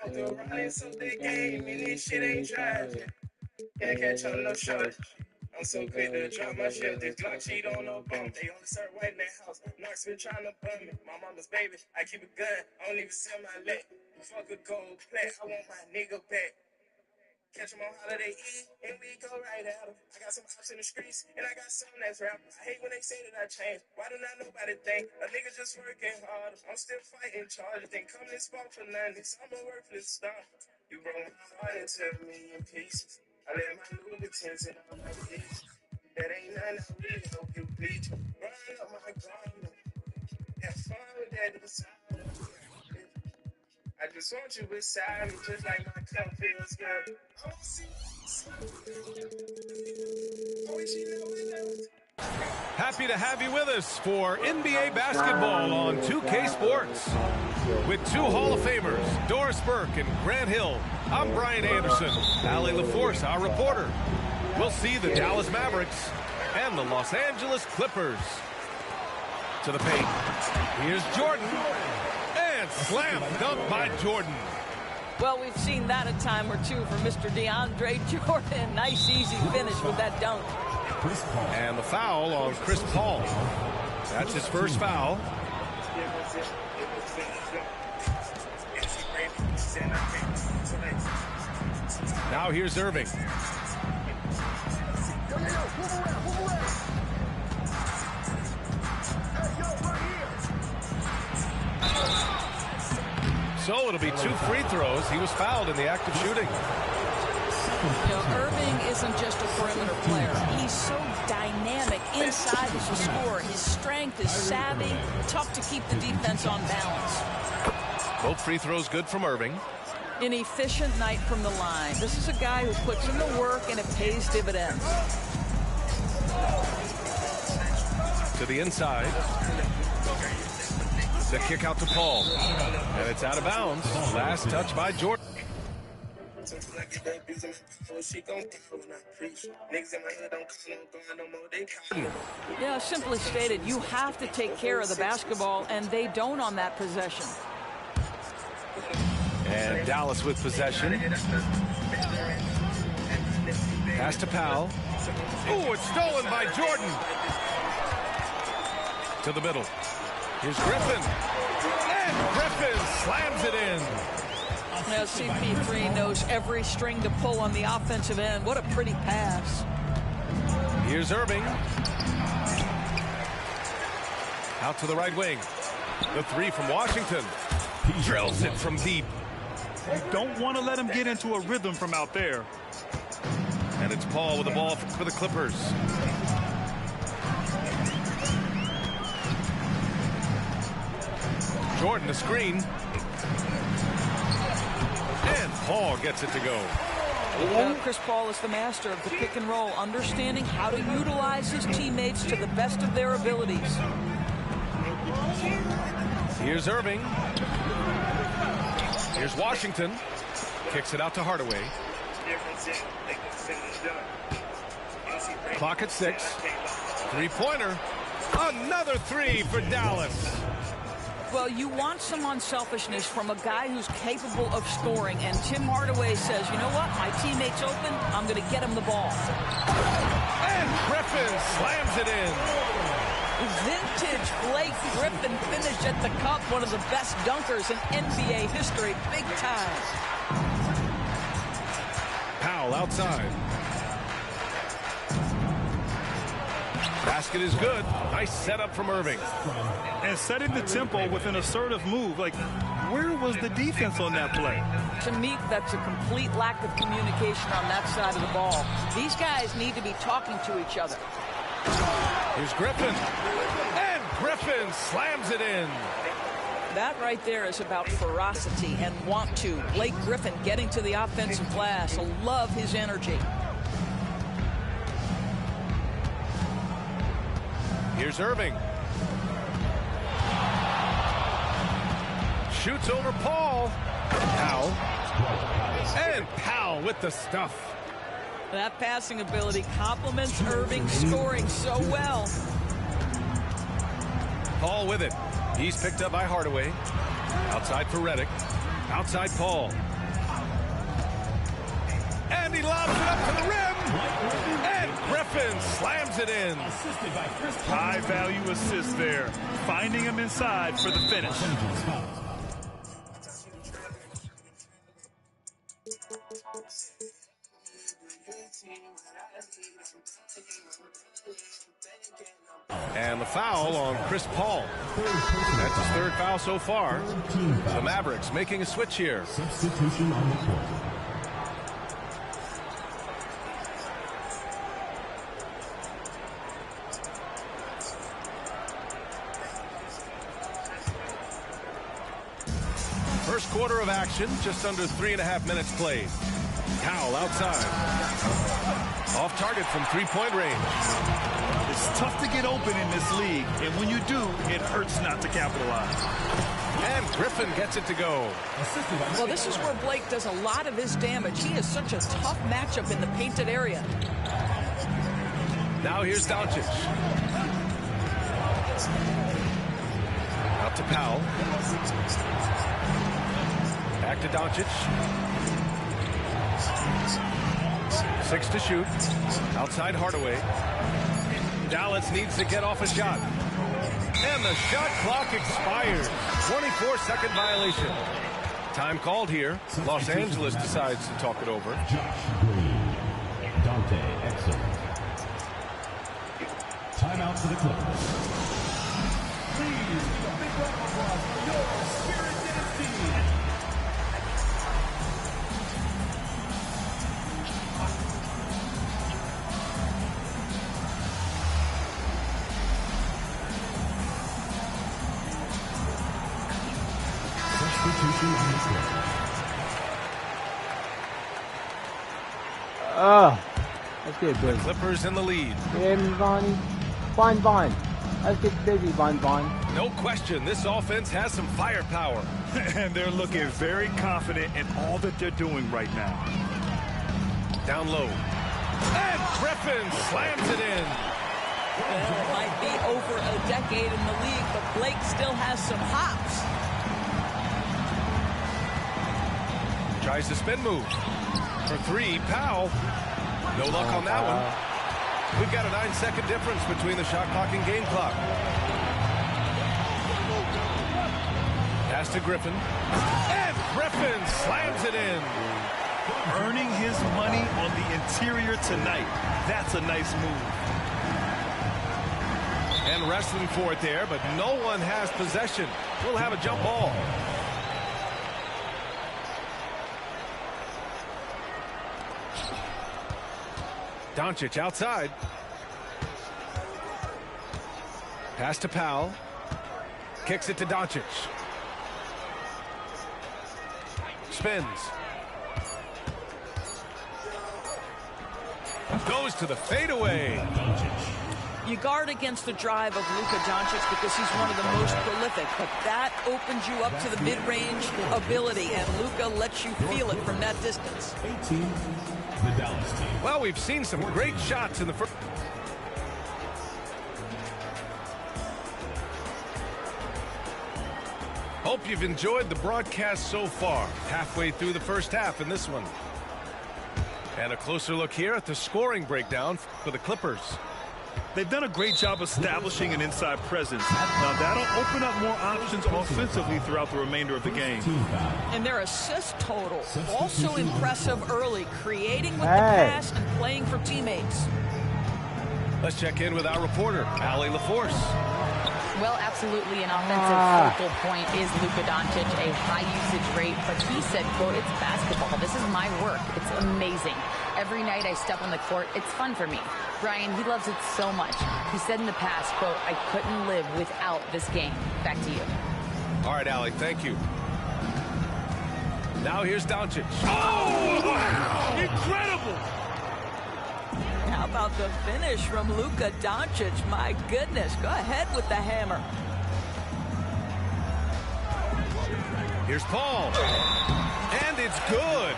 Still running so they game, and this shit ain't tragic. Can't catch on no shortage. I'm so quick to drop my shit. This Glock cheat on no bum. They only serve white in that house. Narcs been trying to bum me. My mama's baby, I keep a gun. I don't even sell my leg. Fuck a gold plate. I want my nigga back. Catch him on Holiday E, and we go right at him. I got some ops in the streets, and I got some that's rap. I hate when they say that I changed. Why do not nobody think? A nigga just working hard. I'm still fighting charges. They come this spot for nothing. So I'm a worthless star. You broke my heart into a million pieces. I let my Louboutins in all my pieces. That ain't nothing I really hope you bleach. Run up my garment. Have fun with that inside. I just want you beside me, just like my cup feels good. I want to see I wish you knew. Happy to have you with us for NBA basketball on 2K Sports. With two Hall of Famers, Doris Burke and Grant Hill, I'm Brian Anderson. Allie LaForce, our reporter. We'll see the Dallas Mavericks and the Los Angeles Clippers. To the paint. Here's Jordan. And slam dunk by Jordan. Well, we've seen that a time or two for Mr. DeAndre Jordan. Nice, easy finish with that dunk. And the foul on Chris Paul. That's his first foul. Now here's Irving. So it'll be 2 free throws. He was fouled in the act of shooting. You know, Irving isn't just a perimeter player. He's so dynamic inside as a scorer. His strength is savvy, tough to keep the defense on balance. Both free throws good from Irving. An efficient night from the line. This is a guy who puts in the work and it pays dividends. To the inside. The kick out to Paul. And it's out of bounds. Last touch by Jordan. Yeah, simply stated, you have to take care of the basketball, and they don't on that possession. And Dallas with possession. Pass to Powell. Oh, it's stolen by Jordan. To the middle. Here's Griffin. And Griffin slams it in. Now CP3 knows every string to pull on the offensive end. What a pretty pass. Here's Irving. Out to the right wing. The three from Washington. He drills it from deep. You don't want to let him get into a rhythm from out there. And it's Paul with the ball for the Clippers. Jordan, the screen. And Paul gets it to go. Chris Paul is the master of the pick and roll, understanding how to utilize his teammates to the best of their abilities. Here's Irving. Here's Washington. Kicks it out to Hardaway. Clock at 6. Three-pointer. Another three for Dallas. Well, you want some unselfishness from a guy who's capable of scoring, and Tim Hardaway says, you know what, my teammate's open, I'm going to get him the ball. And Griffin slams it in. Vintage Blake Griffin finish at the cup, one of the best dunkers in NBA history, big time. Powell outside. Basket is good. Nice setup from Irving. And setting the tempo with an assertive move. Like, where was the defense on that play? To me, that's a complete lack of communication on that side of the ball. These guys need to be talking to each other. Here's Griffin. And Griffin slams it in. That right there is about ferocity and want to. Blake Griffin getting to the offensive glass. I love his energy. Here's Irving. Shoots over Paul. Powell. And Powell with the stuff. That passing ability complements Irving scoring so well. Paul with it. He's picked up by Hardaway. Outside for Redick. Outside Paul. And he lobs it up to the rim. And Griffin slams it in. High value assist there. Finding him inside for the finish. And the foul on Chris Paul. That's his third foul so far. The Mavericks making a switch here. Substitution on the court. First quarter of action, just under 3.5 minutes played. Powell outside. Off target from three-point range. It's tough to get open in this league, and when you do, it hurts not to capitalize. And Griffin gets it to go. Well, this is where Blake does a lot of his damage. He is such a tough matchup in the painted area. Now here's Doncic. Out to Powell. Back to Doncic. 6 to shoot. Outside Hardaway. Dallas needs to get off a shot. And the shot clock expires. 24-second violation. Time called here. Los Angeles decides to talk it over. Josh Green. Dante Exum. Timeout for the Clippers. Please, a big round of applause for your Spirit Dance team. Let's get busy. Clippers in the lead. Yeah, Vonnie. Von. Let's get busy, Von. No question, this offense has some firepower. And they're looking very confident in all that they're doing right now. Down low. And Griffin slams it in. Well, it might be over a decade in the league, but Blake still has some hops. Tries the spin move. For three, Powell. No luck on that one. We've got a 9-second difference between the shot clock and game clock. Pass to Griffin. And Griffin slams it in. Earning his money on the interior tonight. That's a nice move. And wrestling for it there, but no one has possession. We'll have a jump ball. Doncic outside. Pass to Powell. Kicks it to Doncic. Spins. Goes to the fadeaway. You guard against the drive of Luka Doncic because he's one of the most prolific, but that opens you up to the mid-range ability, and Luka lets you feel it from that distance. 18, the Dallas team. Well, we've seen some great shots in the first. Hope you've enjoyed the broadcast so far. Halfway through the first half in this one. And a closer look here at the scoring breakdown for the Clippers. They've done a great job establishing an inside presence. Now that'll open up more options offensively throughout the remainder of the game. And their assist total, also impressive early, creating with the pass and playing for teammates. Let's check in with our reporter, Allie LaForce. Well, absolutely an offensive focal point is Luka Doncic, a high usage rate, but he said, quote, it's basketball. This is my work. It's amazing. Every night I step on the court, it's fun for me. Brian, he loves it so much. He said in the past, quote, I couldn't live without this game. Back to you. All right, Allie, thank you. Now here's Doncic. Oh, wow. Incredible. How about the finish from Luka Doncic? My goodness, go ahead with the hammer. Here's Paul. And it's good.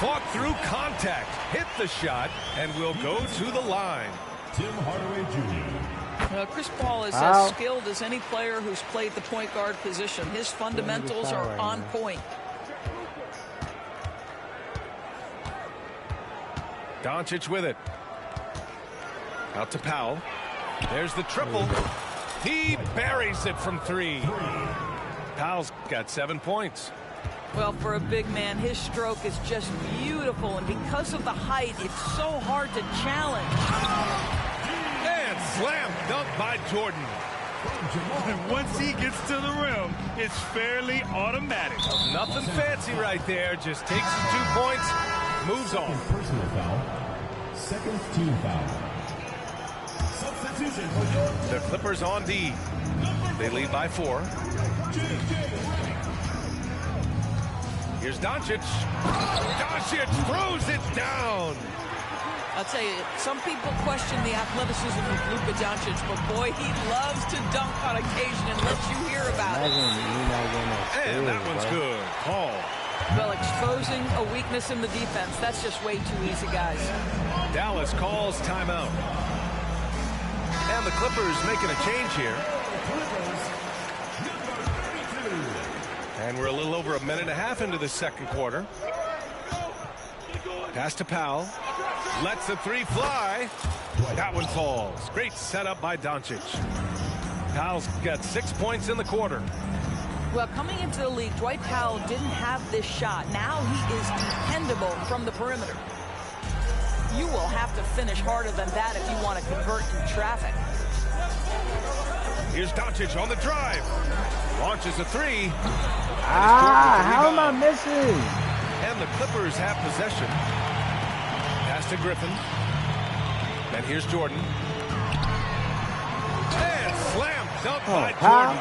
Fought through contact, hit the shot, and will go to the line. Tim Hardaway Jr. Chris Paul is as skilled as any player who's played the point guard position. His fundamentals are on point. Doncic with it. Out to Powell. There's the triple. He buries it from 3. Powell's got 7 points. Well, for a big man, his stroke is just beautiful, and because of the height, it's so hard to challenge. And slam dunk by Jordan. And once he gets to the rim, it's fairly automatic. Nothing fancy right there. Just takes his 2 points, moves on. Personal foul. Second team foul. Substitution for your The Clippers on D. They lead by 4. Here's Doncic. Doncic throws it down. I'll tell you, some people question the athleticism of Luka Doncic, but boy, he loves to dunk on occasion and lets you hear about it. And that one's good. Paul. Well, exposing a weakness in the defense, that's just way too easy, guys. Dallas calls timeout. And the Clippers making a change here. And we're a little over 1.5 minutes into the second quarter. Pass to Powell. Lets the 3 fly. That one falls. Great setup by Doncic. Powell's got 6 points in the quarter. Well, coming into the league, Dwight Powell didn't have this shot. Now he is dependable from the perimeter. You will have to finish harder than that if you want to convert in traffic. Here's Doncic on the drive. Launches a 3. How am I missing? And the Clippers have possession. Pass to Griffin. And here's Jordan. And slam dunk by Jordan.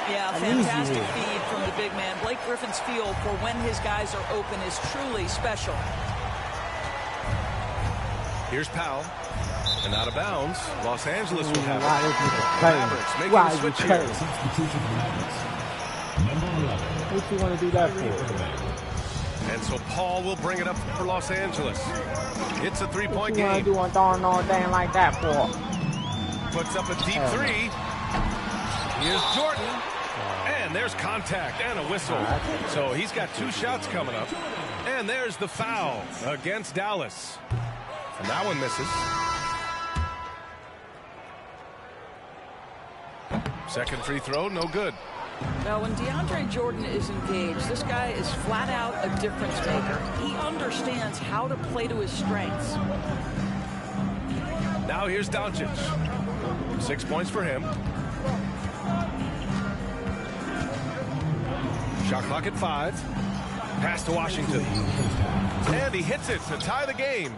Yeah, fantastic feed from the big man. Blake Griffin's feel for when his guys are open is truly special. Here's Powell. And out of bounds. Los Angeles will have it. Mavericks making a switch here. substitution for Mavericks. Number 11. What you want to do that for? And so Paul will bring it up for Los Angeles. It's a 3-point What you want game. to do on throwing all day like that for? Puts up a deep 3. Here's Jordan. And there's contact and a whistle. So he's got 2 shots coming up. And there's the foul against Dallas. And that one misses. Second free throw, no good. Now, when DeAndre Jordan is engaged, this guy is flat out a difference maker. He understands how to play to his strengths. Now here's Doncic. 6 points for him. Shot clock at 5. Pass to Washington. And he hits it to tie the game.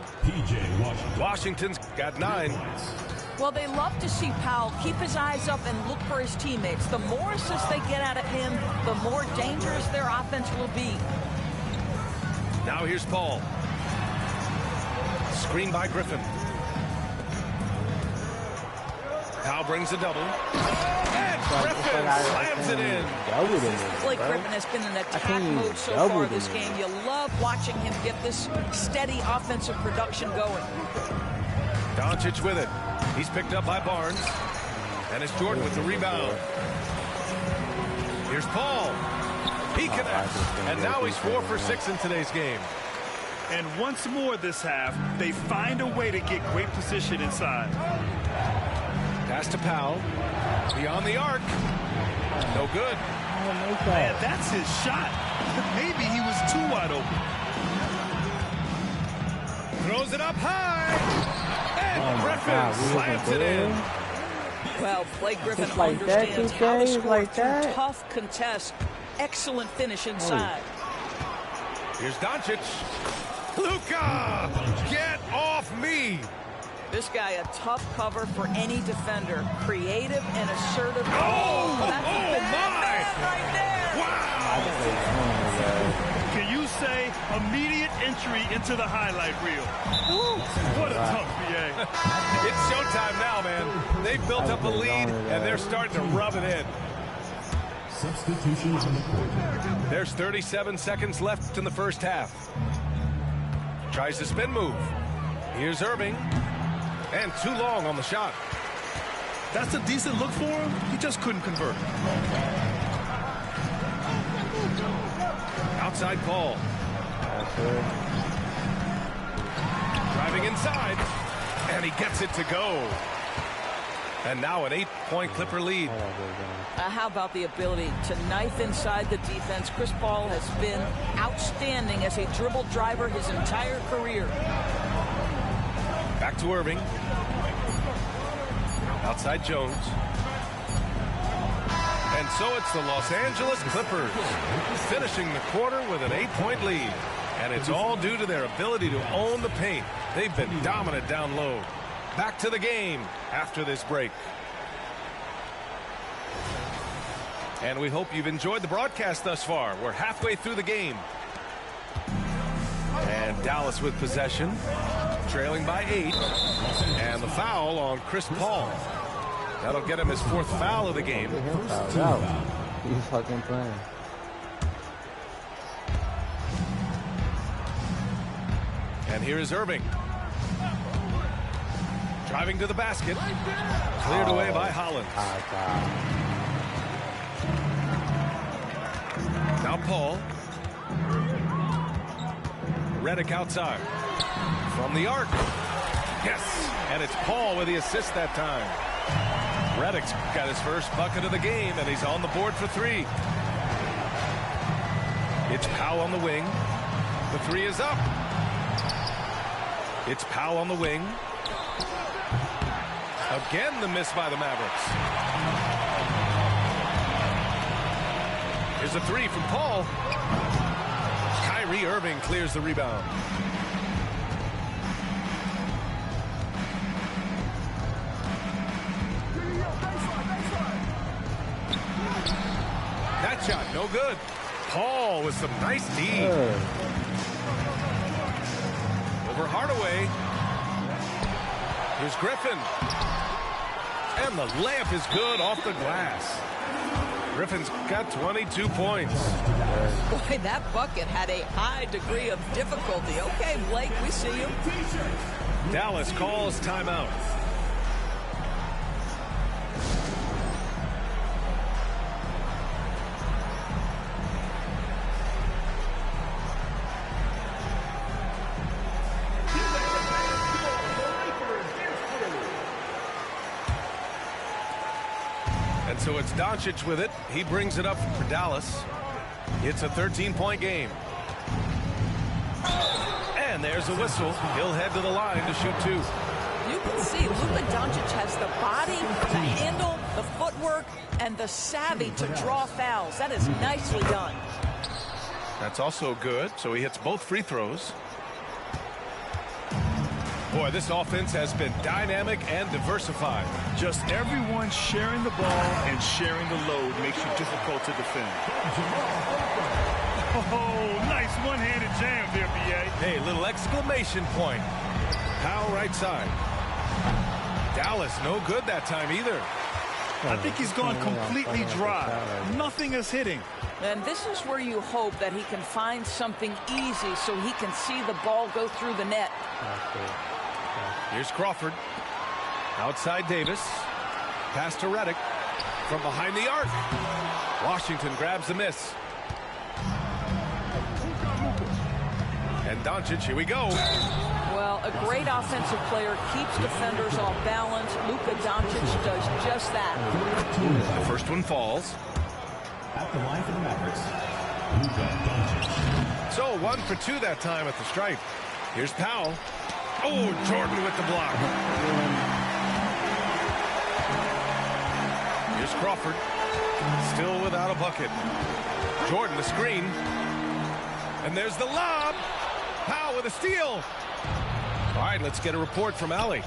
Washington's got 9. Well, they love to see Powell keep his eyes up and look for his teammates. The more assists they get out of him, the more dangerous their offense will be. Now here's Paul. Screen by Griffin. Powell brings a double. And Griffin slams it in. Blake Griffin has been in attack mode so far this game. You love watching him get this steady offensive production going. Doncic with it. He's picked up by Barnes. And it's Jordan with the rebound. Here's Paul. He connects. And now he's 4 for 6 in today's game. And once more this half, they find a way to get great position inside. Pass to Powell. Beyond the arc. No good. Man, that's his shot. Maybe he was too wide open. Throws it up high. And Griffin slams it in. Well, Blake Griffin like that, understands how to score like through that. tough contests. Excellent finish inside. Here's Doncic. Luka, get off me. This guy, a tough cover for any defender. Creative and assertive. Oh, that's a bad man right there. Wow. Can you say immediate entry into the highlight reel? What a tough BA. It's showtime now, man. They've built up a lead, and they're starting to rub it in. Substitutions in the court. There's 37 seconds left in the first half. Tries the spin move. Here's Irving. And too long on the shot. That's a decent look for him. He just couldn't convert. Outside Paul. Irving inside, and he gets it to go. And now an 8-point Clipper lead. How about the ability to knife inside the defense? Chris Paul has been outstanding as a dribble driver his entire career. Back to Irving. Outside Jones. And so it's the Los Angeles Clippers finishing the quarter with an 8-point lead. And it's all due to their ability to own the paint. They've been dominant down low. Back to the game after this break. And we hope you've enjoyed the broadcast thus far. We're halfway through the game. And Dallas with possession, trailing by 8. And the foul on Chris Paul. That'll get him his 4th foul of the game. He's fucking playing. And here is Irving. Driving to the basket. Cleared away by Hollins. Now Paul. Redick outside. From the arc. Yes. And it's Paul with the assist that time. Redick's got his first bucket of the game, and he's on the board for 3. It's Powell on the wing. The 3 is up. It's Powell on the wing. Again, the miss by the Mavericks. Here's a 3 from Paul. Kyrie Irving clears the rebound. That shot, no good. Paul with some nice D. Over Hardaway. Here's Griffin. And the layup is good off the glass. Griffin's got 22 points. Boy, that bucket had a high degree of difficulty. Okay, Blake, we see you. Dallas calls timeout. So it's Doncic with it. He brings it up for Dallas. It's a 13-point game. And there's a whistle. He'll head to the line to shoot 2. You can see Luka Doncic has the body, the handle, the footwork, and the savvy to draw fouls. That is nicely done. That's also good. So he hits both free throws. Boy, this offense has been dynamic and diversified. Just everyone sharing the ball and sharing the load makes you difficult to defend. Oh, nice one-handed jam there, B.A. Hey, little exclamation point. Powell right side. Dallas no good that time either. I think he's gone completely dry. Nothing is hitting. And this is where you hope that he can find something easy so he can see the ball go through the net. Here's Crawford. Outside Davis. Pass to Redick. From behind the arc. Washington grabs the miss. And Doncic, here we go. Well, a great offensive player keeps defenders off balance. Luka Doncic does just that. The first one falls. At the line for the Mavericks, Luka Doncic. So 1 for 2 that time at the stripe. Here's Powell. Oh, Jordan with the block. Here's Crawford. Still without a bucket. Jordan the screen. And there's the lob. Powell with a steal. All right, let's get a report from Allie.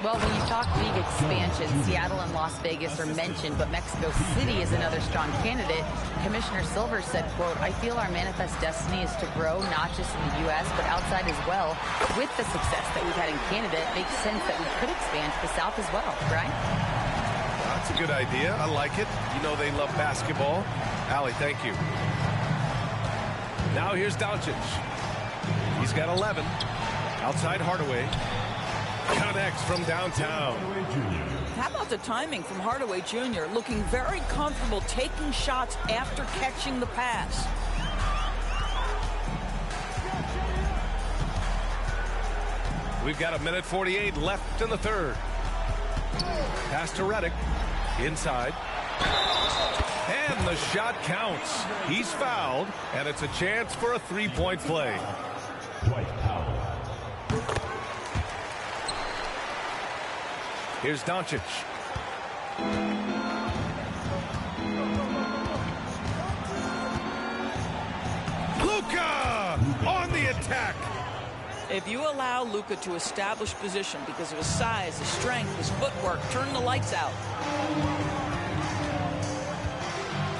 Well, when you talk league expansion, Seattle and Las Vegas are mentioned, but Mexico City is another strong candidate. Commissioner Silver said, quote, "I feel our manifest destiny is to grow not just in the U.S., but outside as well. With the success that we've had in Canada, it makes sense that we could expand to the South as well." Right? That's a good idea. I like it. You know they love basketball. Allie, thank you. Now here's Doncic. He's got 11. Outside Hardaway. Connects from downtown. How about the timing from Hardaway Jr. looking very comfortable taking shots after catching the pass. We've got 1:48 left in the third. Pass to Redick. Inside. And the shot counts. He's fouled, and it's a chance for a three-point play. Here's Doncic. Luka on the attack. If you allow Luka to establish position because of his size, his strength, his footwork, turn the lights out.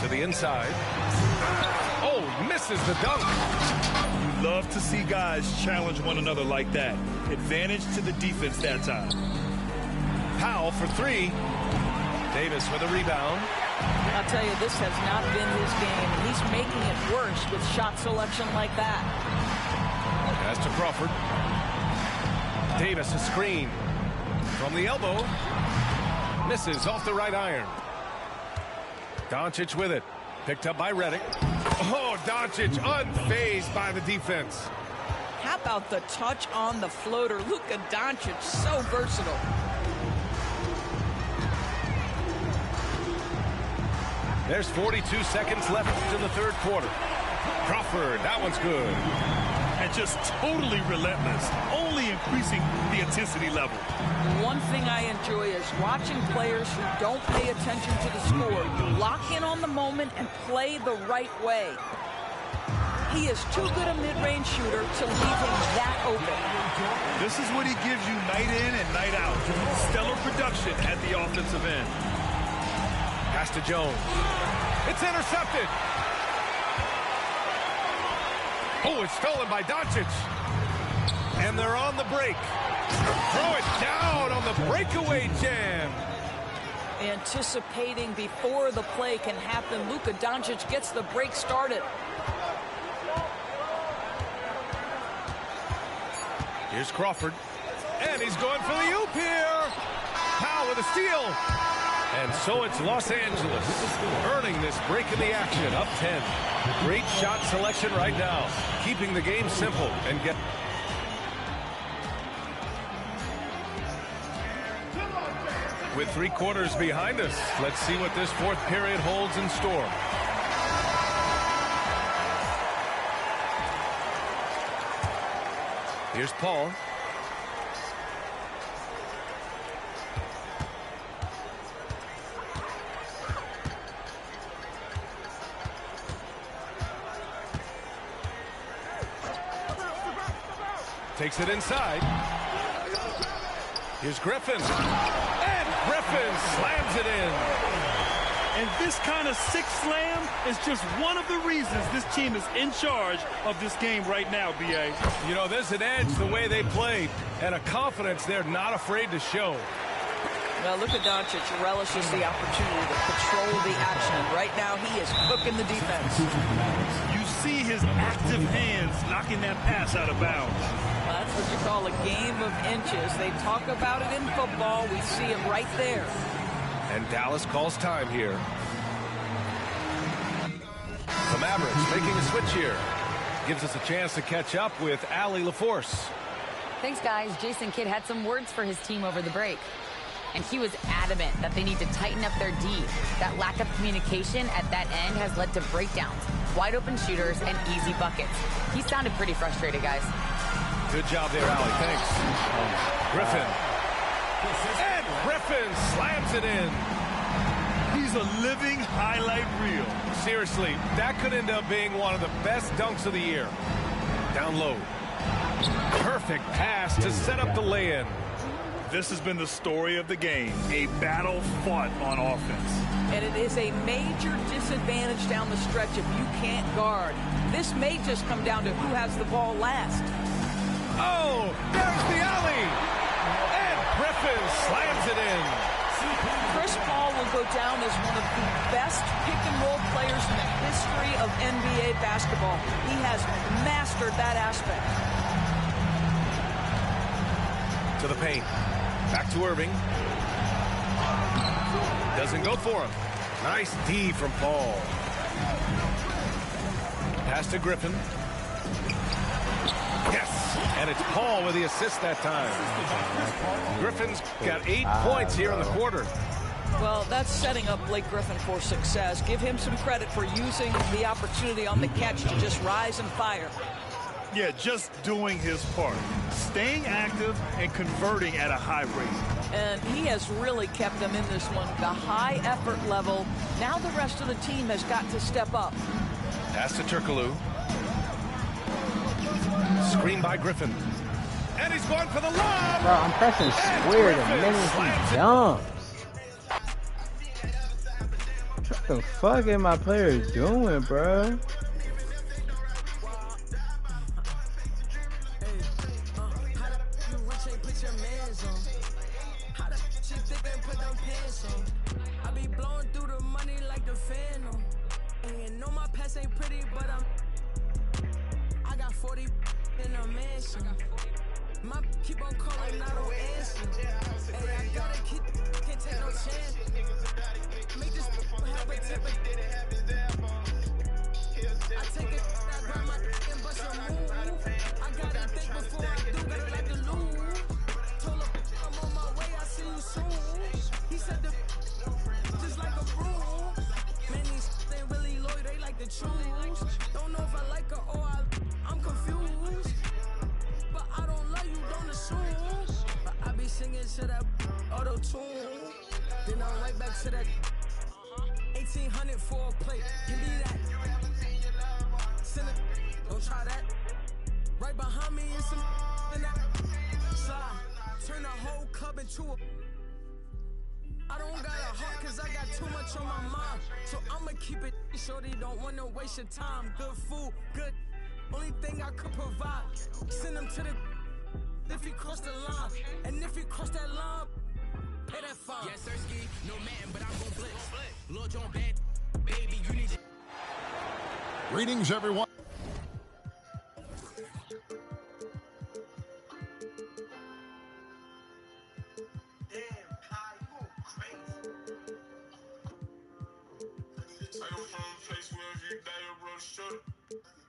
To the inside. Oh, misses the dunk. You love to see guys challenge one another like that. Advantage to the defense that time. Powell for three. Davis with a rebound. I'll tell you, this has not been his game. He's making it worse with shot selection like that. Pass to Crawford. Davis a screen. From the elbow. Misses off the right iron. Doncic with it. Picked up by Redick. Oh, Doncic unfazed by the defense. How about the touch on the floater? Luka Doncic, so versatile. There's 42 seconds left in the third quarter. Crawford, that one's good. And just totally relentless, only increasing the intensity level. One thing I enjoy is watching players who don't pay attention to the score. You lock in on the moment and play the right way. He is too good a mid-range shooter to leave him that open. This is what he gives you night in and night out. Stellar production at the offensive end. Pass to Jones. It's intercepted. Oh, it's stolen by Doncic. And they're on the break. Throw it down on the breakaway jam. Anticipating before the play can happen, Luka Doncic gets the break started. Here's Crawford. And he's going for the oop here. Powell with a steal. And so it's Los Angeles earning this break in the action, up 10. Great shot selection right now, keeping the game simple and get. With 3 quarters behind us, let's see what this fourth period holds in store. Here's Paul. Takes it inside. Here's Griffin. And Griffin slams it in. And this kind of six slam is just one of the reasons this team is in charge of this game right now, B.A. You know, there's an edge the way they played and a confidence they're not afraid to show. Well, Luka Doncic relishes the opportunity to control the action. And right now, he is cooking the defense. You see his active hands knocking that pass out of bounds. Well, that's what you call a game of inches. They talk about it in football. We see it right there. And Dallas calls time here. The Mavericks making a switch here. Gives us a chance to catch up with Allie LaForce. Thanks, guys. Jason Kidd had some words for his team over the break. And he was adamant that they need to tighten up their D. That lack of communication at that end has led to breakdowns, wide open shooters, and easy buckets. He sounded pretty frustrated, guys. Good job there, Allie. Thanks. Griffin. And Griffin slams it in. He's a living highlight reel. Seriously, that could end up being one of the best dunks of the year. Down low. Perfect pass to set up the lay-in. This has been the story of the game, a battle fought on offense. And it is a major disadvantage down the stretch if you can't guard. This may just come down to who has the ball last. Oh, there's the alley. And Griffin slams it in. Chris Paul will go down as one of the best pick-and-roll players in the history of NBA basketball. He has mastered that aspect. To the paint. Back to Irving. Doesn't go for him. Nice D from Paul. Pass to Griffin. Yes. And it's Paul with the assist that time. Griffin's got 8 points here in the quarter. Well, that's setting up Blake Griffin for success. Give him some credit for using the opportunity on the catch to just rise and fire. Yeah, just doing his part. Staying active and converting at a high rate. And he has really kept them in this one. The high effort level. Now the rest of the team has got to step up. Pass to Turkoglu. Screen by Griffin. And he's going for the lob. Bro, I'm pressing square the minute he jumps. What the fuck am my player doing, bro? Your time, good food, good. Only thing I could provide. Send him to the. If he cross the line, and if he cross that line, pay that fine. Yes, sir, ski. No man, but I'm gon' blitz. Lil John bad, baby, you need to. Greetings, everyone.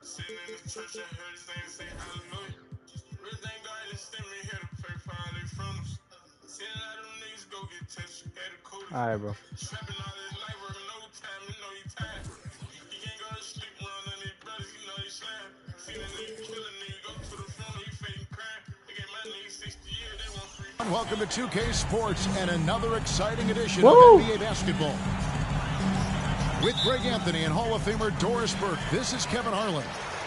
Sitting in the church, I heard his name say hallelujah. Really thank God that sent me here to pray for all their funerals. Seeing a lot of them niggas go get touched at a cool. Alright, bro. Trapping all his life, working overtime, you know he tired. He can't go to sleep around on his brothers, you know he slam. See the nigga kill a nigga, go to the funeral, he faking crime. They get my nigga 60 years, they want free. Welcome to 2K Sports and another exciting edition Woo! of NBA basketball. With Greg Anthony and Hall of Famer Doris Burke, this is Kevin Harlan.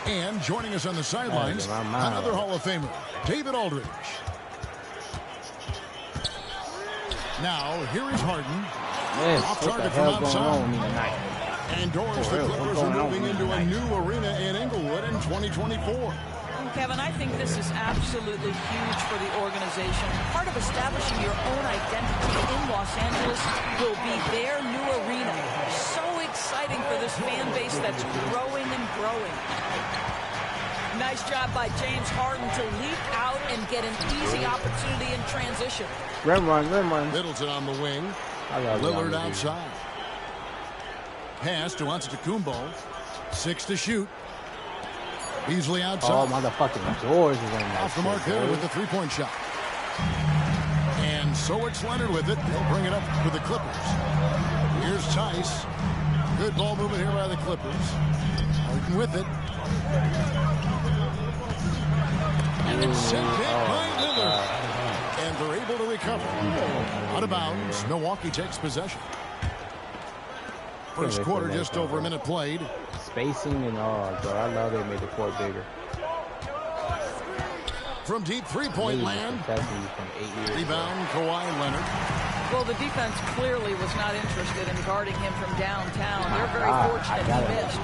And joining us on the sidelines, another Hall of Famer, David Aldridge. Now, here is Harden. Yes, off what the target from hell's going on outside. tonight? And Doris, the Clippers are moving into a new arena in Inglewood in 2024. Kevin, I think this is absolutely huge for the organization. Part of establishing your own identity in Los Angeles will be their new arena. So exciting for this fan base that's growing and growing. Nice job by James Harden to leap out and get an easy opportunity in transition. Rim run, rim run. Middleton on the wing. Lillard outside. Pass to Antetokounmpo. 6 to shoot. Beasley outside. Oh, motherfucking George is on that. Off the mark there with the three-point shot. And so it's Leonard with it. They'll bring it up for the Clippers. Here's Tice. Good ball movement here by the Clippers. Harden with it. And it's sent back by Lillard. And they're able to recover. Out of bounds. Milwaukee takes possession. First quarter, just over a minute played. Spacing and all, bro. I love they made the court bigger. From deep three-point land. Rebound, Kawhi Leonard. Well, the defense clearly was not interested in guarding him from downtown. They're very fortunate he missed.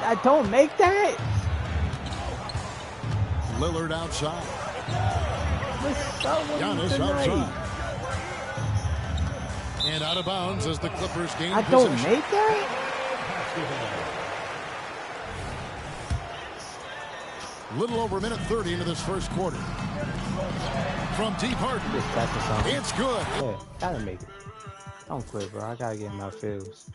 I don't make that. Lillard outside. Giannis outside. And out of bounds as the Clippers gain I possession. don't make that? Little over a minute 30 into this first quarter. From deep Harden. It's good. Yeah, gotta make it. Don't quit, bro. I gotta get in my feels.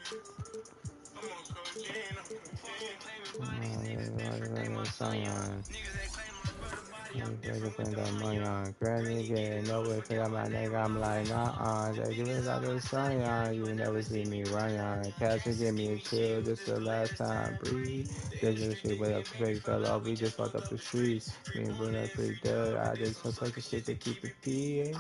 Nigga spend that money on granny, getting nowhere, figure my nigga, I'm like, nah, they give it out the sun, you never see me run, Cash and give me a chill, this the last time, breathe, this is shit, way up, fake fell off, we just fucked up the streets, me and Bruno pretty dead, I did some such shit to keep it P.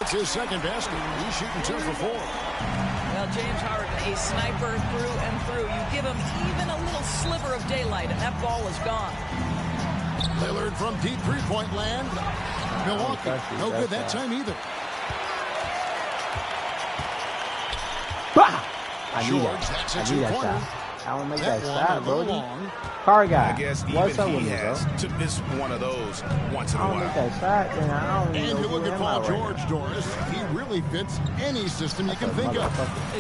It's his second basket, he's shooting 2 for 4. Well, James Harden, a sniper through and through. You give him even a little sliver of daylight, and that ball is gone. Lillard from deep three-point land. Milwaukee, no good that time either. Bah! I need George, that. that's I need that shot. I don't make that shot, Brody. Car guy. I guess What's up even with he me, bro? has to miss one of those once in a I don't make while. that shot, then I don't And even you know look who at am Paul I right George, Doris. He really fits any system you can think of.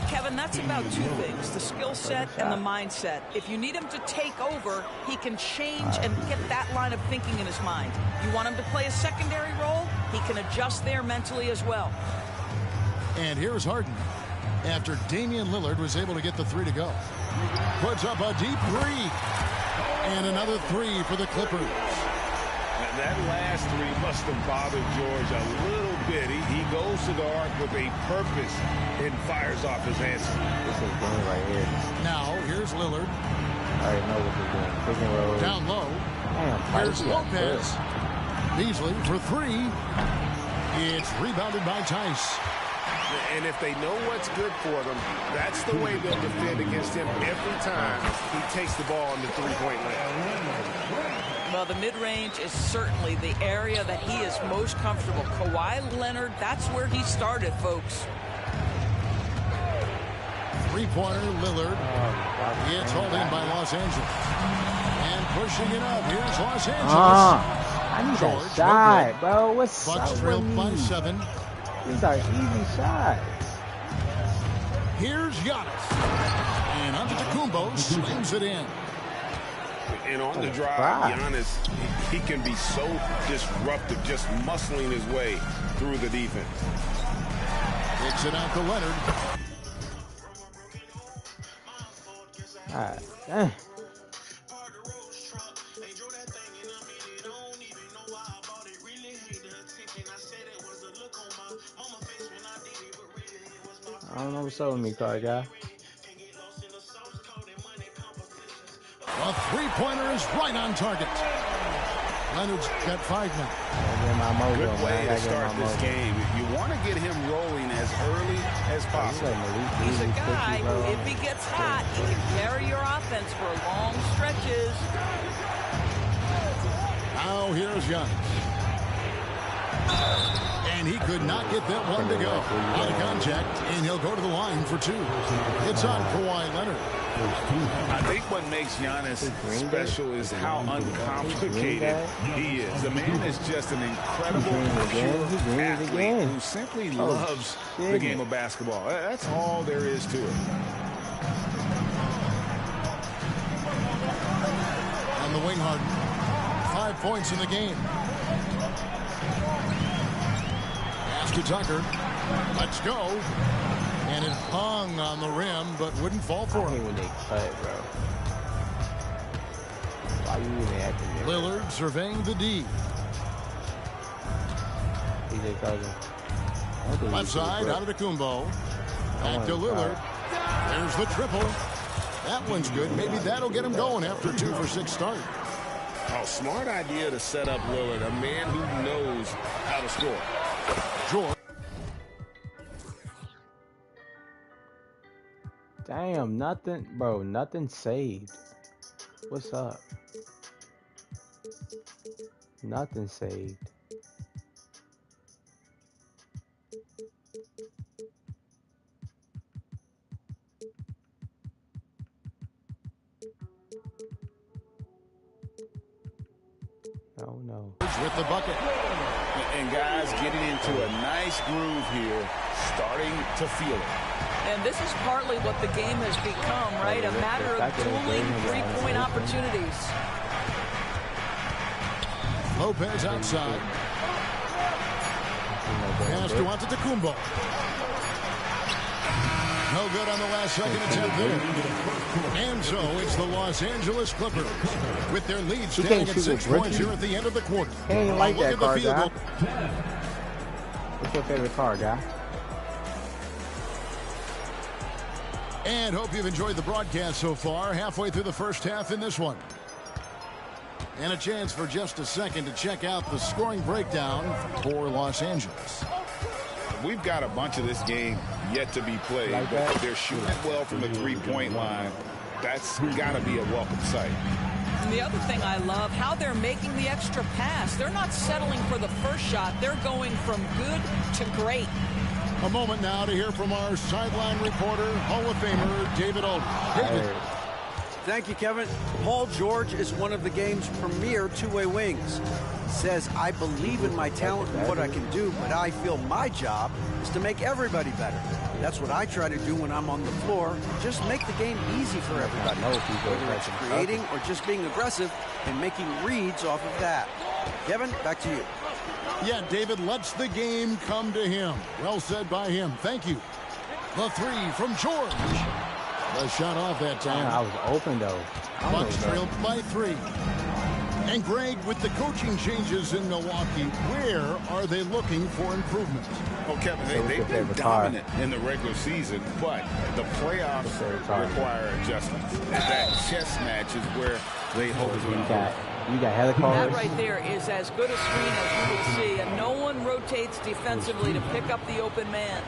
Kevin, that's about two things, the skill set and the mindset. If you need him to take over, he can change and get that line of thinking in his mind. You want him to play a secondary role, he can adjust there mentally as well. And here's Harden. After Damian Lillard was able to get the 3 to go. Puts up a deep 3. And another 3 for the Clippers. And that last 3 must have bothered George a little bit. He goes to the arc with a purpose and fires off his answer. This is game right here. Now, here's Lillard. I already know what he's doing. Pick and roll. Down low. Damn, Here's Pikey, Lopez. good. Beasley for 3. It's rebounded by Tice. And if they know what's good for them, that's the way they'll defend against him every time he takes the ball in the three-point line. Well, the mid-range is certainly the area that he is most comfortable. Kawhi Leonard, that's where he started, folks. Three-pointer, Lillard. It's hauled in by Los Angeles. And pushing it up. Here's Los Angeles. I need George, that shot, bro. What's Bucks up trail with by me? 7. These are easy shots. Here's Giannis. And Antetokounmpo slams it in. And on the drive, Giannis, he can be so disruptive, just muscling his way through the defense. Kicks it out to Leonard. Alright. I don't know what's up with me, car guy. A three-pointer is right on target. Leonard's got 5 now. Good way to start this game. You want to get him rolling as early as possible. He's a guy who, if he gets hot, he can carry your offense for long stretches. Now here's Giannis. And he could not get that one to go. Out of contact, and he'll go to the line for 2. It's on Kawhi Leonard. I think what makes Giannis special is how uncomplicated he is. The man is just an incredible pure athlete who simply loves the game of basketball. That's all there is to it. On the wing, Harden. 5 points in the game. Pass to Tucker. Let's go. And it hung on the rim, but wouldn't fall for him. When they cut, bro. Why you even acting there? Lillard surveying the D. DJ Cousins. Left side, out of the Kumbo. Back to Lillard. There's the triple. That one's good. Maybe that'll get him going after a 2 for 6 start. Oh, smart idea to set up Lillard, a man who knows how to score. George. Damn, nothing, bro, nothing saved. What's up? Nothing saved. Oh no. With the bucket. And guys getting into a nice groove here, starting to feel it. And this is partly what the game has become, right? A matter of tooling three-point opportunities. Lopez outside. Pass to Antetokounmpo. No good on the last second attempt there. And so it's the Los Angeles Clippers with their lead standing at 6 points here at the end of the quarter. He ain't like Look that at the card, field guy. goal. What's your favorite card, guy? And hope you've enjoyed the broadcast so far. Halfway through the first half in this one. And a chance for just a second to check out the scoring breakdown for Los Angeles. We've got a bunch of this game yet to be played, but they're shooting it well from the three-point line. That's got to be a welcome sight. And the other thing I love, how they're making the extra pass. They're not settling for the first shot. They're going from good to great. A moment now to hear from our sideline reporter, Hall of Famer David Aldridge. David. Thank you, Kevin. Paul George is one of the game's premier two-way wings. Says, I believe in my talent and what I can do, but I feel my job is to make everybody better. That's what I try to do when I'm on the floor. Just make the game easy for everybody. Whether it's creating or just being aggressive and making reads off of that. Kevin, back to you. Yeah, David lets the game come to him. Well said by him. Thank you. The three from George. The shot off that time. Man, I was open, though. Bucks trailed by 3. And Greg, with the coaching changes in Milwaukee, where are they looking for improvement? Well, Kevin, they've been dominant in the regular season, but the playoffs require adjustments. That chess match is where they hope to improve. You got helicopters. That right there is as good a screen as you will see, and no one rotates defensively to pick up the open man.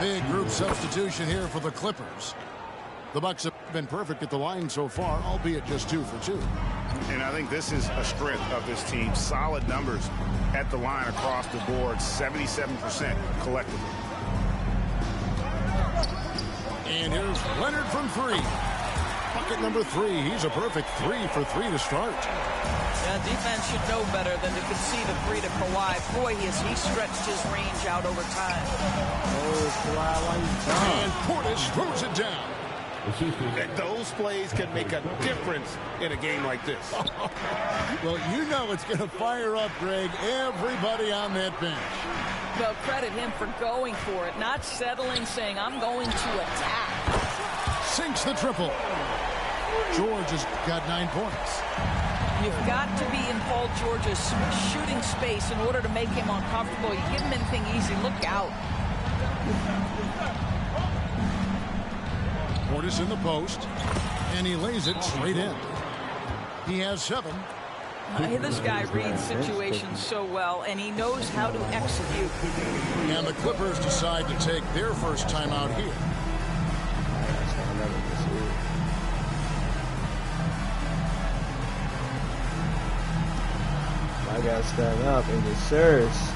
Big group substitution here for the Clippers. The Bucks have been perfect at the line so far, albeit just 2 for 2. And I think this is a strength of this team. Solid numbers at the line across the board, 77% collectively. And here's Leonard from 3. Bucket number 3. He's a perfect 3 for 3 to start. Yeah, defense should know better than to concede a 3 to Kawhi. Boy, he stretched his range out over time. Oh, Kawhi, why you done? And Portis throws it down. Those plays can make a difference in a game like this. Well, you know it's going to fire up, Greg, everybody on that bench. Well, credit him for going for it, not settling, saying, I'm going to attack. Sinks the triple. George has got 9 points. You've got to be in Paul George's shooting space in order to make him uncomfortable. You give him anything easy, look out. Portis in the post, and he lays it straight in. He has 7. This guy reads situations so well, and he knows how to execute. And the Clippers decide to take their first time out here. I got to stand up and get serious.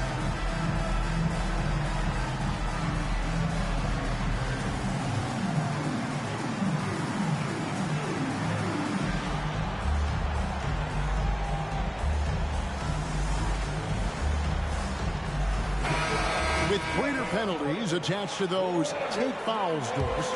With greater penalties attached to those take fouls, Doris,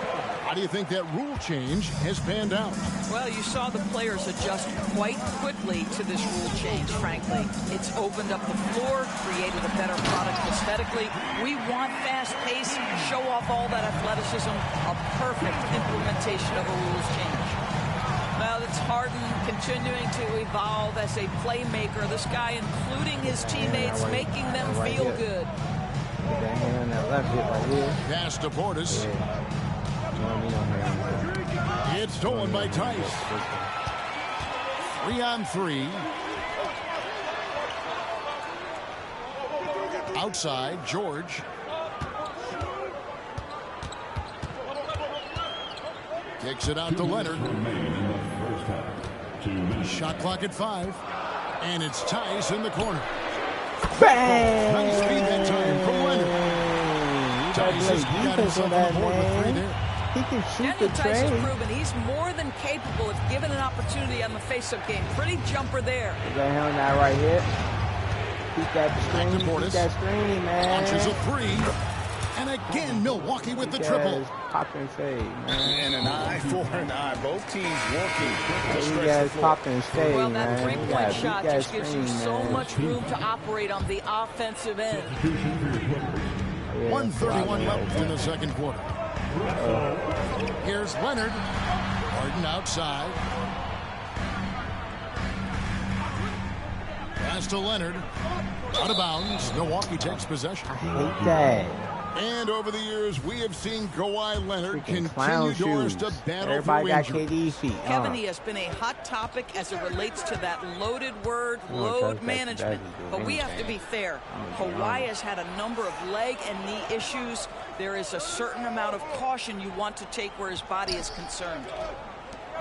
how do you think that rule change has panned out? Well, you saw the players adjust quite quickly to this rule change, frankly. It's opened up the floor, created a better product aesthetically. We want fast pace, show off all that athleticism, a perfect implementation of a rules change. Well, it's Harden continuing to evolve as a playmaker. This guy, including his teammates, making them feel good. That hand that left hit right here. Pass to Portis. It's stolen by Tice. 3 on 3. Outside, George. Kicks it out to Leonard. Shot clock at 5. And it's Tice in the corner. Bang! Nice speed that time from Leonard. Tice has got himself on the board with 3 there. He can shoot Daniel the Tice has trade. proven he's more than capable if given an opportunity on the face-up game. Pretty jumper there. Got him that right here. Keep that screen. Back to Portis. Keep that screen, man. Launches a 3. And again, Milwaukee with the triple. Pop and fade, man. And an eye for an eye. Both teams working to You stretch guys the floor. pop and fade, Well, man. that You three-point gotta shot beat that just gives you screen, so man. much room to operate on the offensive end. Yeah, 1:31 probably left right in the second quarter. Here's Leonard. Harden outside. Pass to Leonard. Out of bounds. Milwaukee takes possession. I hate that. And over the years, we have seen Kawhi Leonard Freaking clown continue doors shoes. to battle Everybody through got injury. KD feet. Kevin, he has been a hot topic as it relates to that loaded word, load management. But we have to be fair. Kawhi has had a number of leg and knee issues. There is a certain amount of caution you want to take where his body is concerned.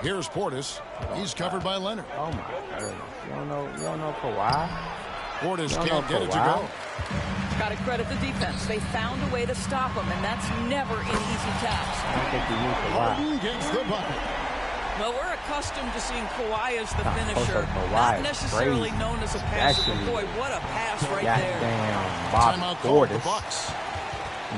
Here's Portis. He's covered by Leonard. Oh my goodness. You don't know Kawhi? Portis can't get it to go. Got to credit the defense. They found a way to stop him, and that's never an easy task. I don't think you need Kawhi. Harden gets the bucket. Well, we're accustomed to seeing Kawhi as the Nah, finisher, Kawhi not is necessarily crazy. known as a passer. Actually, But boy, what a pass right there. Goddamn, Bob Timeout called the Portis. Bucks.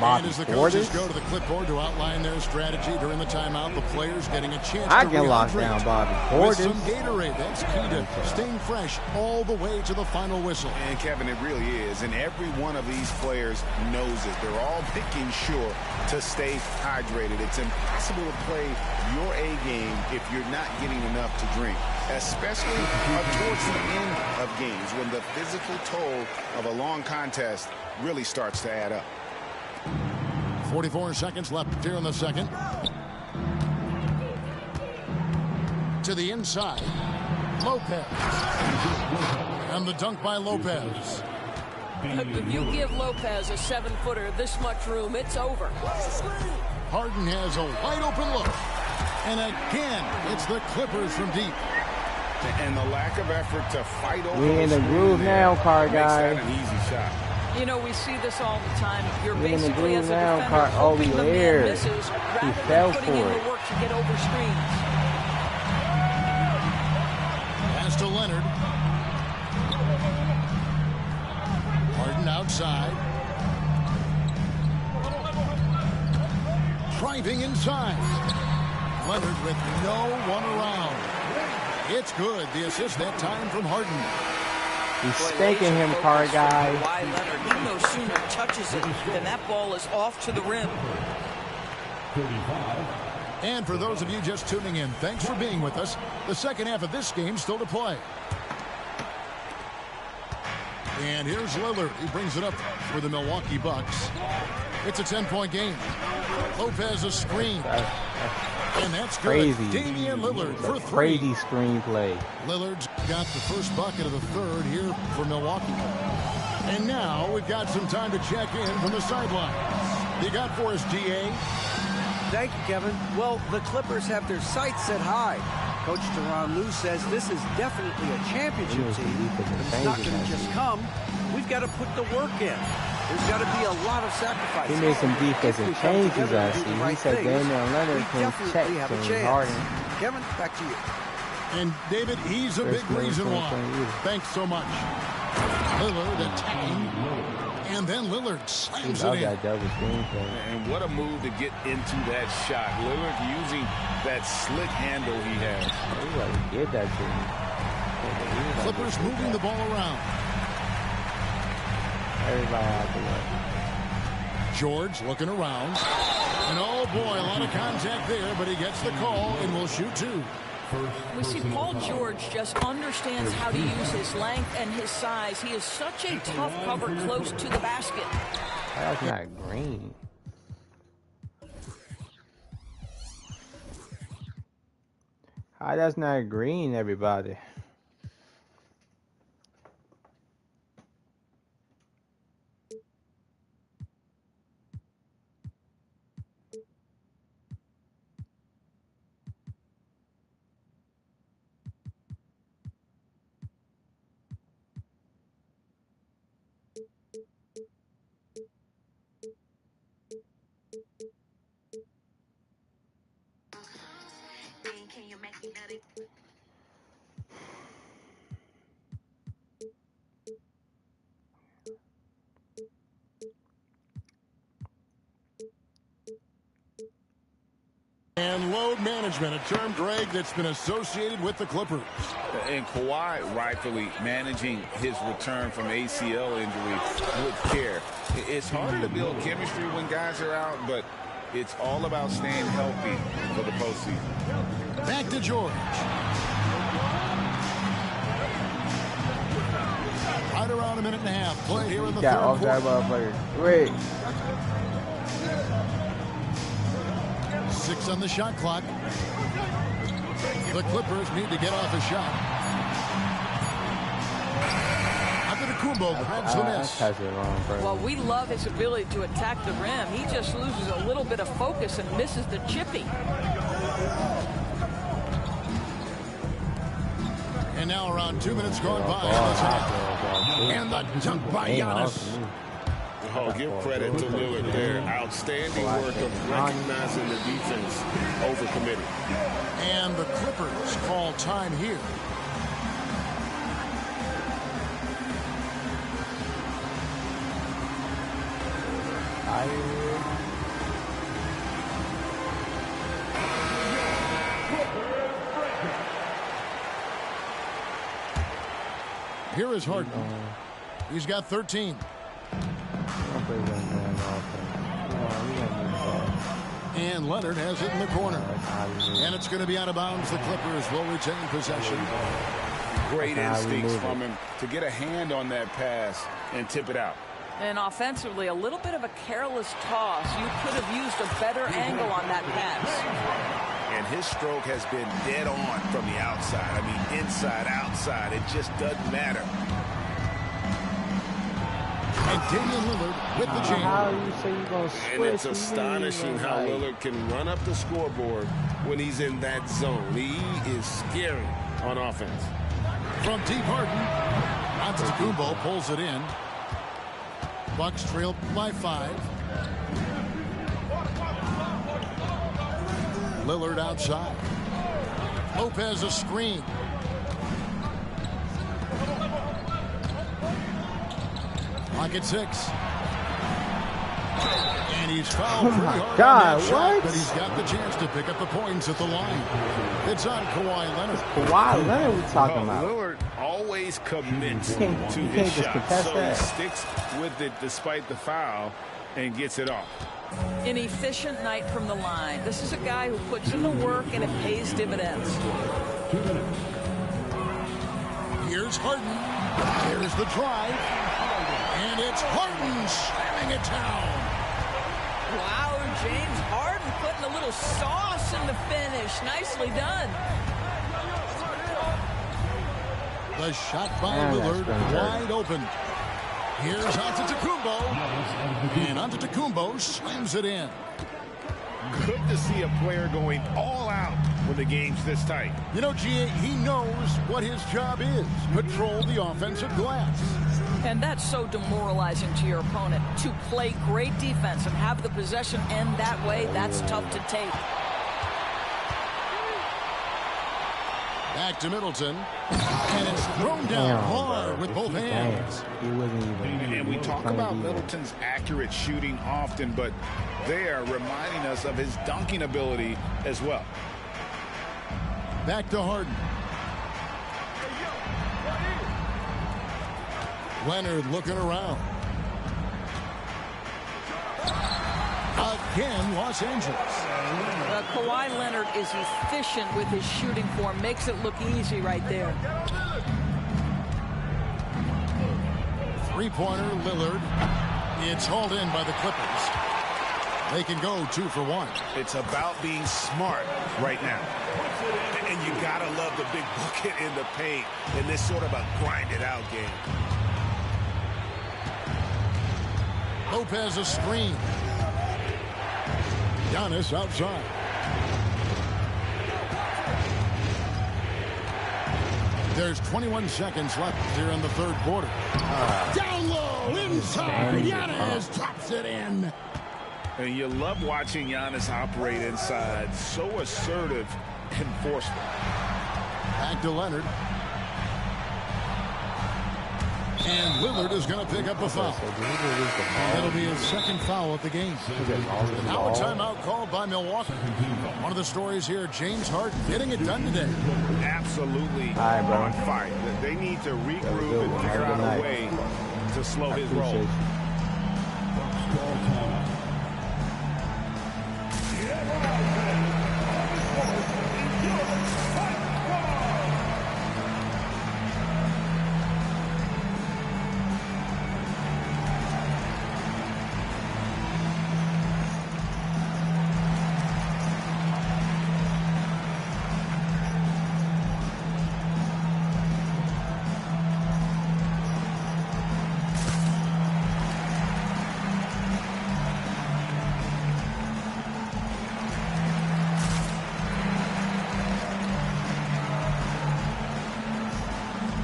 Bobby And as the coaches Portis? go to the clipboard to outline their strategy during the timeout, the players getting a chance I to can lock rehydrate down Bobby with Portis. some Gatorade. That's key to staying fresh all the way to the final whistle. And Kevin, it really is. And every one of these players knows it. They're all making sure to stay hydrated. It's impossible to play your A game if you're not getting enough to drink, especially towards the end of games when the physical toll of a long contest really starts to add up. 44 seconds left here in the second. To the inside. Lopez. And the dunk by Lopez. If you give Lopez a 7-footer this much room, it's over. Harden has a wide open look. And again, it's the Clippers from deep. And the lack of effort to fight over We in the groove now, car makes guy. that an easy shot. You know, we see this all the time. You're We in the basically, groove as a now, defender, Car. Oh, hoping he the man layered. misses He rather fell than putting for in it. the work to get over screens. Pass to Leonard. Harden outside. Driving inside. Leonard with no one around. It's good. The assist that time from Harden. He's spanking him, car guy. Kawhi Leonard, he no sooner touches it than that ball is off to the rim. And for those of you just tuning in, thanks for being with us. The second half of this game still to play. And here's Lillard. He brings it up for the Milwaukee Bucks. It's a 10-point game. Lopez a screen. And that's good. Crazy. Damian Lillard for three. Crazy screenplay. Lillard's got the first bucket of the third here for Milwaukee. And now we've got some time to check in from the sidelines. You got for us, GA? Thank you, Kevin. Well, the Clippers have their sights set high. Coach Tyronn Lue says this is definitely a championship team, but it's not going to just come. We've got to put the work in. There's got to be a lot of sacrifice. He made some defensive changes, I see. He said Damian Leonard can check James Harden. Kevin, back to you. And David, he's a big reason why. Thanks so much. Lillard attacking. And then Lillard slams it in. That double screenplay. And what a move to get into that shot. Lillard using that slick handle he has. He got to get that to him. Clippers moving the ball around. Everybody out the way. George looking around. And oh boy, a lot of contact there, but he gets the call and will shoot two. We see Paul George just understands how to use his length and his size. He is such a tough cover close to the basket. That's not green. How that's not green, everybody? And load management, a term, Greg, that's been associated with the Clippers. And Kawhi rightfully managing his return from ACL injury with care. It's harder to build chemistry when guys are out, but It's all about staying healthy for the postseason. Back to George. Right around a minute and a half play here in the third off that quarter. motherfucker. Wait. 6 on the shot clock. The Clippers need to get off a shot. Antetokounmpo grabs the miss. Well, we love his ability to attack the rim. He just loses a little bit of focus and misses the chippy. And now around 2 minutes gone by in this half. And the dunk by Giannis. Oh, give credit to Lillard there. Outstanding work of recognizing the defense overcommitted. And the Clippers call time here. Here is Harden. He's got 13. And Leonard has it in the corner. And it's going to be out of bounds. The Clippers will retain possession. Great instincts from him to get a hand on that pass and tip it out. And offensively, a little bit of a careless toss. You could have used a better angle on that pass. And his stroke has been dead on from the outside. I mean, inside, outside. It just doesn't matter. And Damian Lillard with the jam. How you say you're going to switch? And it's astonishing how Lillard can run up the scoreboard when he's in that zone. He is scary on offense. From deep Harden, Antetokounmpo pulls it in. Bucks trail by 5. Lillard outside. Lopez a screen. Clock at 6. And he's fouled pretty hard on that shot, but he's got the chance to pick up the points at the line. It's on Kawhi Leonard. Kawhi Leonard we talking about? Lillard always commits to his shot, so he sticks with it despite the foul and gets it off. An efficient night from the line. This is a guy who puts in the work and it pays dividends. Here's Harden. Here's the drive. And it's Harden slamming it down. Wow, James Harden putting a little sauce in the finish. Nicely done. The shot by Lillard wide open. Here's Antetokounmpo. And Antetokounmpo slams it in. Good to see a player going all out when the game's this tight. You know, G.A., he knows what his job is. Control the offensive glass. And that's so demoralizing to your opponent. To play great defense and have the possession end that way, that's tough to take. Back to Middleton. And it's thrown down hard with both hands. And we talk about Middleton's accurate shooting often, but they are reminding us of his dunking ability as well. Back to Harden. Leonard looking around. Again, Los Angeles. Kawhi Leonard is efficient with his shooting form. Makes it look easy right there. Three-pointer, Lillard. It's hauled in by the Clippers. They can go 2 for 1. It's about being smart right now. And you got to love the big bucket in the paint in this sort of a grind-it-out game. Lopez a screen. Giannis outside. There's 21 seconds left here in the third quarter. Down low, inside. Giannis drops it in. And you love watching Giannis operate inside. So assertive and forceful. Back to Leonard. And Lillard is going to pick up a foul. That'll be his second foul of the game. Now a timeout called by Milwaukee. One of the stories here, James Harden getting it done today. Absolutely on fire. They need to regroup and figure out a way to slow his roll.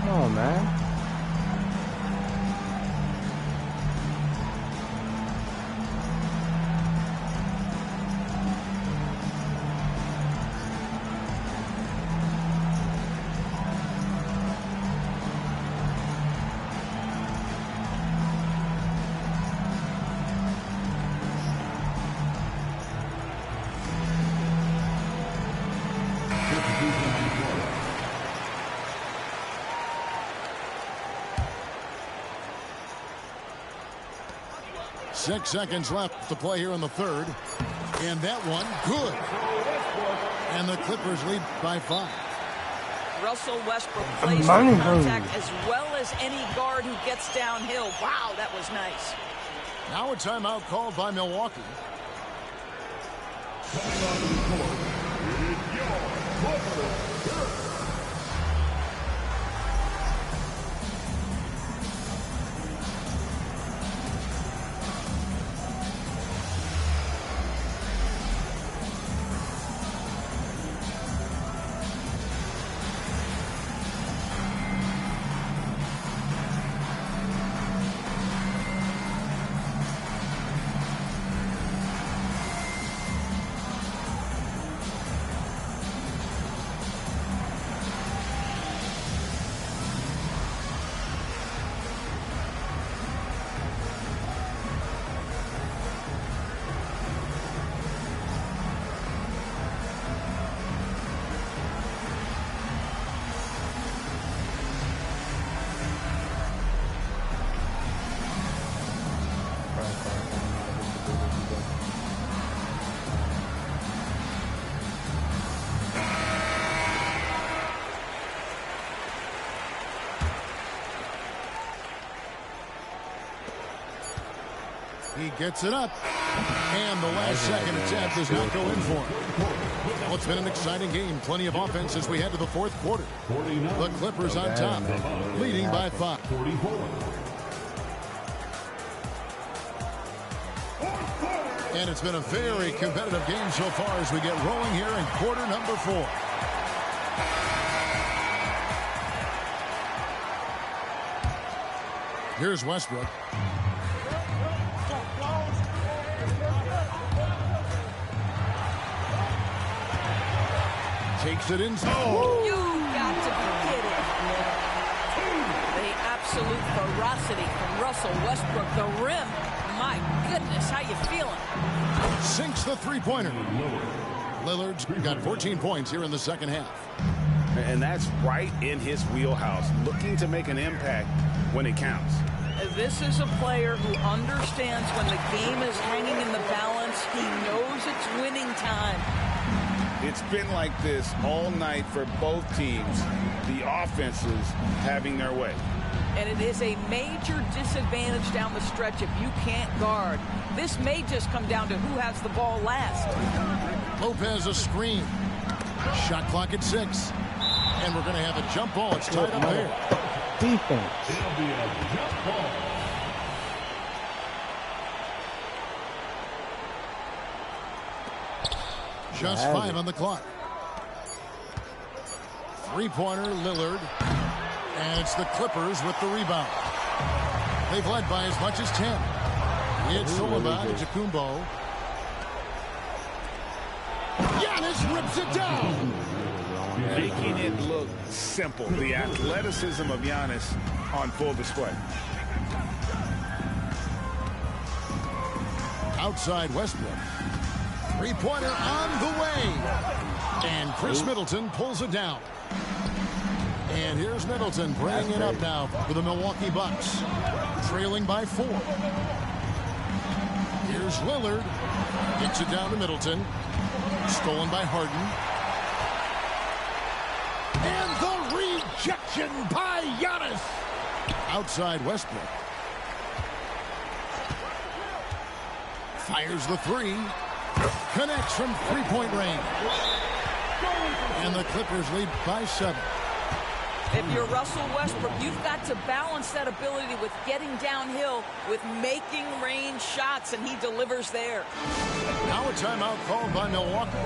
Come on, man. Six seconds left to play here in the third. And that one, good. And the Clippers lead by 5. Russell Westbrook plays the contact as well as any guard who gets downhill. Wow, that was nice. Now a timeout called by Milwaukee. Coming onto the court, it is your Clippers. He gets it up. And the last second attempt does not go in for him. Well, it's been an exciting game. Plenty of offense as we head to the fourth quarter. The Clippers on top, leading by 5. And it's been a very competitive game so far as we get rolling here in quarter number 4. Here's Westbrook. Takes it inside. You got to be kidding. The absolute ferocity from Russell Westbrook. The rim. My goodness, how you feeling? Sinks the three-pointer. Lillard's got 14 points here in the second half. And that's right in his wheelhouse, looking to make an impact when it counts. This is a player who understands when the game is hanging in the balance. He knows it's winning time. It's been like this all night for both teams. The offenses having their way. And it is a major disadvantage down the stretch if you can't guard. This may just come down to who has the ball last. Lopez a screen. Shot clock at 6. And we're going to have a jump ball. It's tied up there. Defense. It'll be a jump ball. Just 5 on the clock. Three-pointer, Lillard. And it's the Clippers with the rebound. They've led by as much as 10. It's Sullivan to Kumbo. Giannis rips it down. Making it look simple. The athleticism of Giannis on full display. Outside Westbrook. Three-pointer on the way. And Chris Middleton pulls it down. And here's Middleton bringing it up now for the Milwaukee Bucks. Trailing by 4. Here's Lillard. Gets it down to Middleton. Stolen by Harden. And the rejection by Giannis. Outside Westbrook. Fires the 3. Connects from three-point range. And the Clippers lead by 7. If you're Russell Westbrook, you've got to balance that ability with getting downhill, with making range shots, and he delivers there. Now a timeout called by Milwaukee.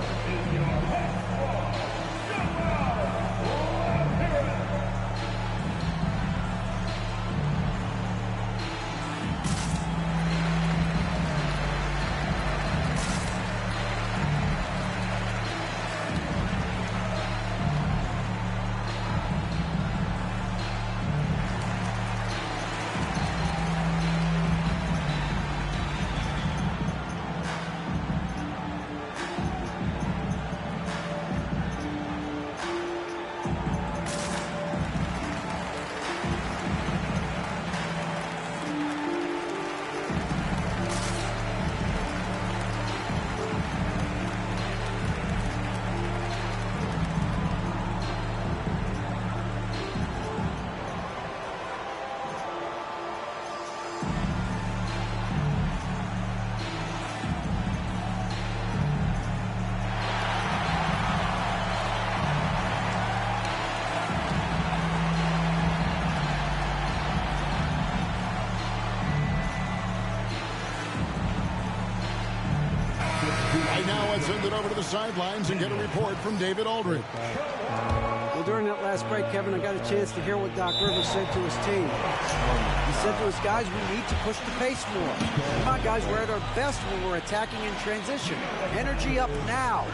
send it over to the sidelines and get a report from David Aldridge. Well, during that last break, Kevin, I got a chance to hear what Doc Rivers said to his team. He said to his guys, we need to push the pace more. Come on, guys, we're at our best when we're attacking in transition. Energy up now.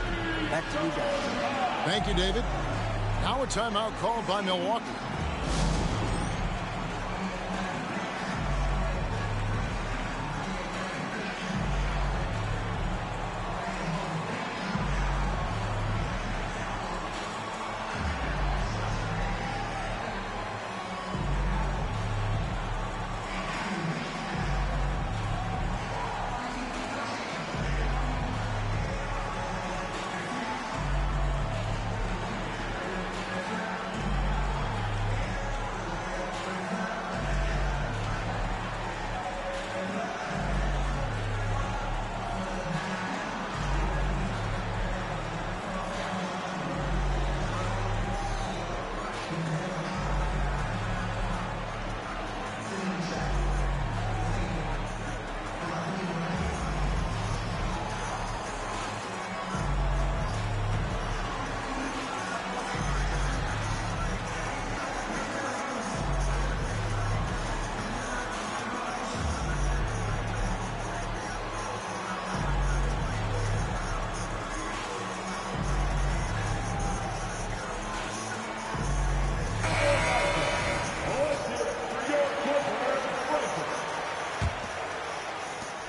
Back to you guys. Thank you, David. Now a timeout called by Milwaukee.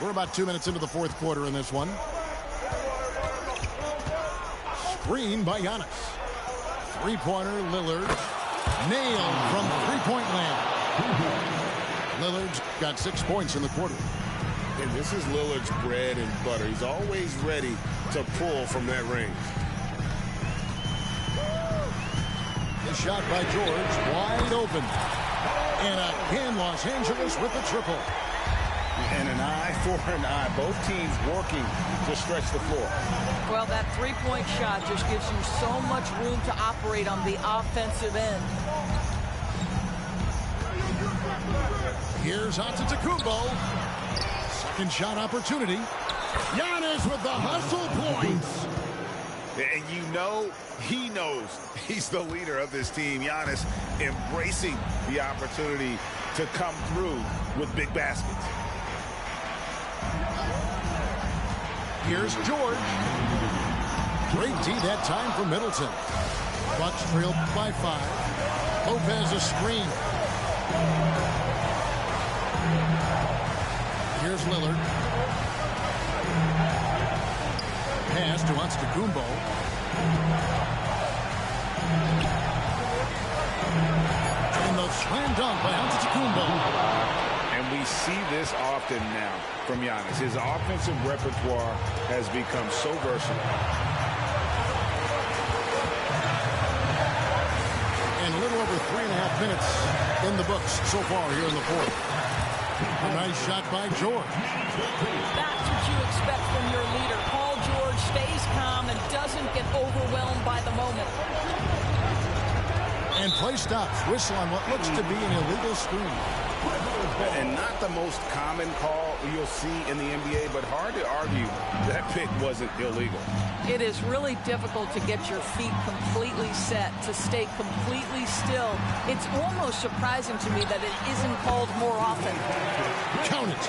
We're about 2 minutes into the fourth quarter in this one. Screen by Giannis. Three-pointer, Lillard. Nailed from three-point land. Lillard's got 6 points in the quarter. And this is Lillard's bread and butter. He's always ready to pull from that range. The shot by George, wide open. And again, Los Angeles with the triple. And an eye for an eye. Both teams working to stretch the floor. Well, that three-point shot just gives you so much room to operate on the offensive end. Here's Antetokounmpo. Second shot opportunity. Giannis with the hustle points. And you know, he knows he's the leader of this team. Giannis embracing the opportunity to come through with big baskets. Here's George. Great D that time for Middleton. Bucks trail by 5. Lopez a screen. Here's Lillard. Pass to Antetokounmpo. And the slam dunk by Antetokounmpo. And we see this often now from Giannis. His offensive repertoire has become so versatile. And a little over 3.5 minutes in the books so far here in the fourth. A nice shot by George. That's what you expect from your leader. Paul George stays calm and doesn't get overwhelmed by the moment. And play stops. Whistle on what looks to be an illegal screen. And not the most common call you'll see in the NBA, but hard to argue that pick wasn't illegal. It is really difficult to get your feet completely set, to stay completely still. It's almost surprising to me that it isn't called more often. Count it.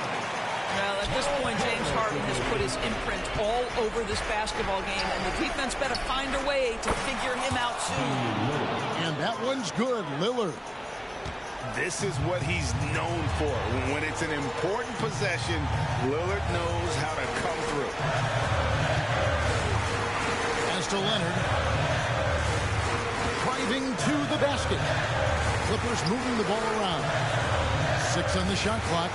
Well, at this point, James Harden has put his imprint all over this basketball game, and the defense better find a way to figure him out soon. And that one's good, Lillard. This is what he's known for. When it's an important possession, Lillard knows how to come through. As to Leonard. Driving to the basket. Clippers moving the ball around. 6 on the shot clock.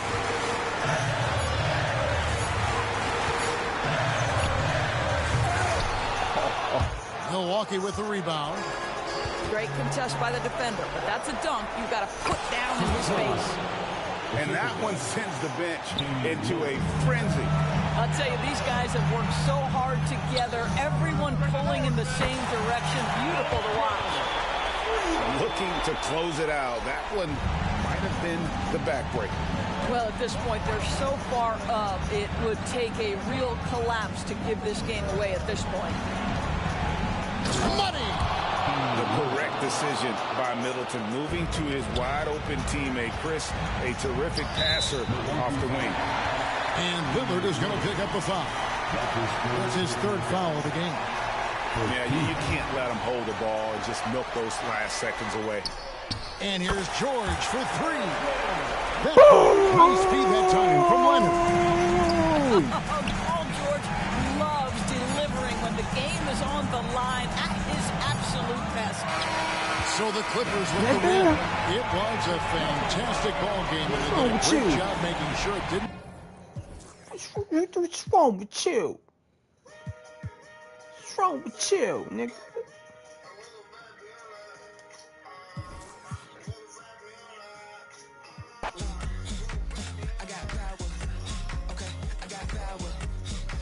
Milwaukee with the rebound. Great contest by the defender, but that's a dunk you've got to put down in his face. And that one sends the bench into a frenzy. I'll tell you, these guys have worked so hard together, everyone pulling in the same direction. Beautiful to watch. Looking to close it out. That one might might have been the backbreaker. Well, at this point, they're so far up, it would take a real collapse to give this game away at this point. Money! The correct decision by Middleton, moving to his wide-open teammate, Chris, a terrific passer off the wing. And Lillard is going to pick up the foul. That's his third foul of the game. Yeah, you can't let him hold the ball and just milk those last seconds away. And here's George for three. That high speed that time from Leonard. Paul George loves delivering when the game is on the line at his absolute best. So the Clippers with the win. It was a fantastic ball game, and they did a great job making sure it didn't. What's wrong with you? What's wrong with you, nigga?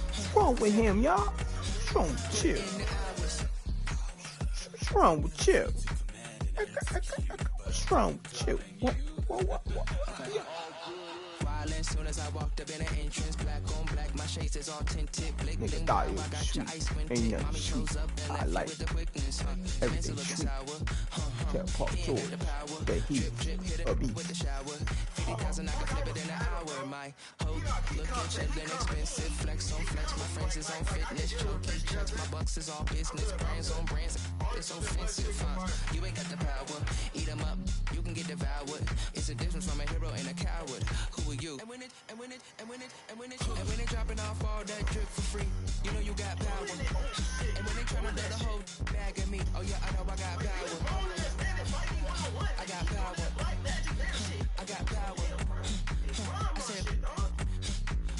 What's wrong with him, y'all? What's wrong with you? What's wrong with you? What's wrong with you? What? Soon as I walked up in an entrance, black on black, my shades is all tinted. Nigga thought it was sweet. Ain't nothing sweet. I like everything sweet. Tell Paul George that he's a beast. 50,000, I can flip it in an hour. My whole looking chillin', expensive. Flex on flex, my friends is on fitness. Choking checks, my bucks is all business. Brands on brands, it's offensive. You ain't got the power, eat them up, you can get devoured. It's a difference from a hero and a coward. Who are you? And when it dropping off all that drip for free, you know you got power. And when they tryna let a whole bag at me, oh yeah, I know I got power. I got power. I got power. I said,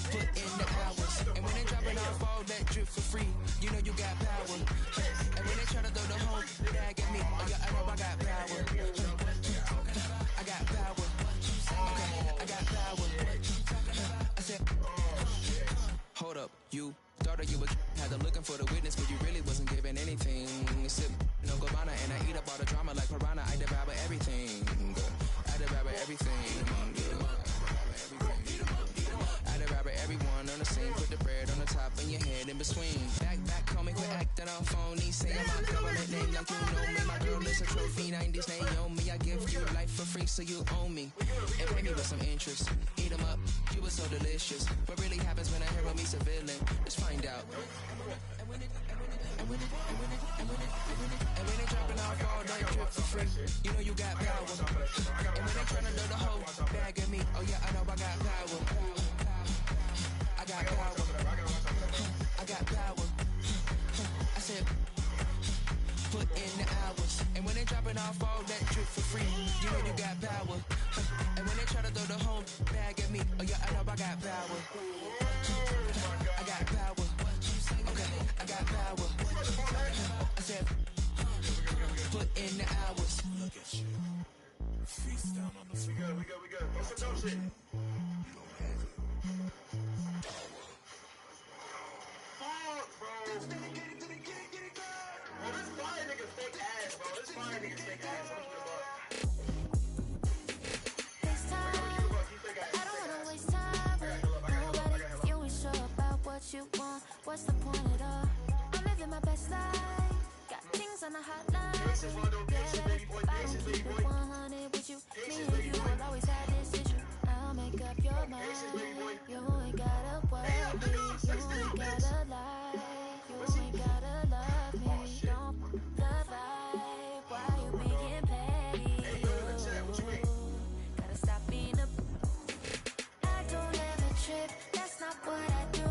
put in the hours. And when they dropping off all that drip for free, you know you got power. And when they try to throw the whole bag at me, oh yeah, I know I got power. I got power. Okay, I got power. I said, hold up, you thought you was had to looking for the witness, but you really wasn't giving anything. Sip no Gabbana, and I eat up all the drama like piranha. I devour everything. I devour everything. I devour everyone on the scene. Put the bread on the top and your head in between. Back, call me, quit acting on phony. Saying my government name like you know me. My girl is a trophy, 90s Naomi. I give you life for free, so you own me. And pay me with some interest. Eat them up, you were so delicious. What really happens when a hero meets a villain? Let's find out. And when they dropping off all that drip for free, you know you got power. And when they tryna do the whole bag at me, oh yeah, I know I got power. I got power. I got power. I said, put in the hours. And when they dropping off all that drip for free, you know you got power. And when they try to throw the whole bag at me, oh yeah, I know I got power. I got power. Okay, I got power. I said, put in the hours. Look at you. Feast down on the floor. We good. What's the dope shit? Fuck, bro. Get it. Bro, this fire nigga fake ass, bro. This fire nigga fake ass. You want, what's the point at all? I'm living my best life. Got things on the hotline. Yeah, baby, I don't keep it 100 with you. Me and you will always have this issue. I'll make up your mind. You ain't gotta worry. You ain't gotta lie. You ain't gotta love me. Don't the vibe. Why you being petty? Gotta stop being a. I don't ever trip. That's not what I do.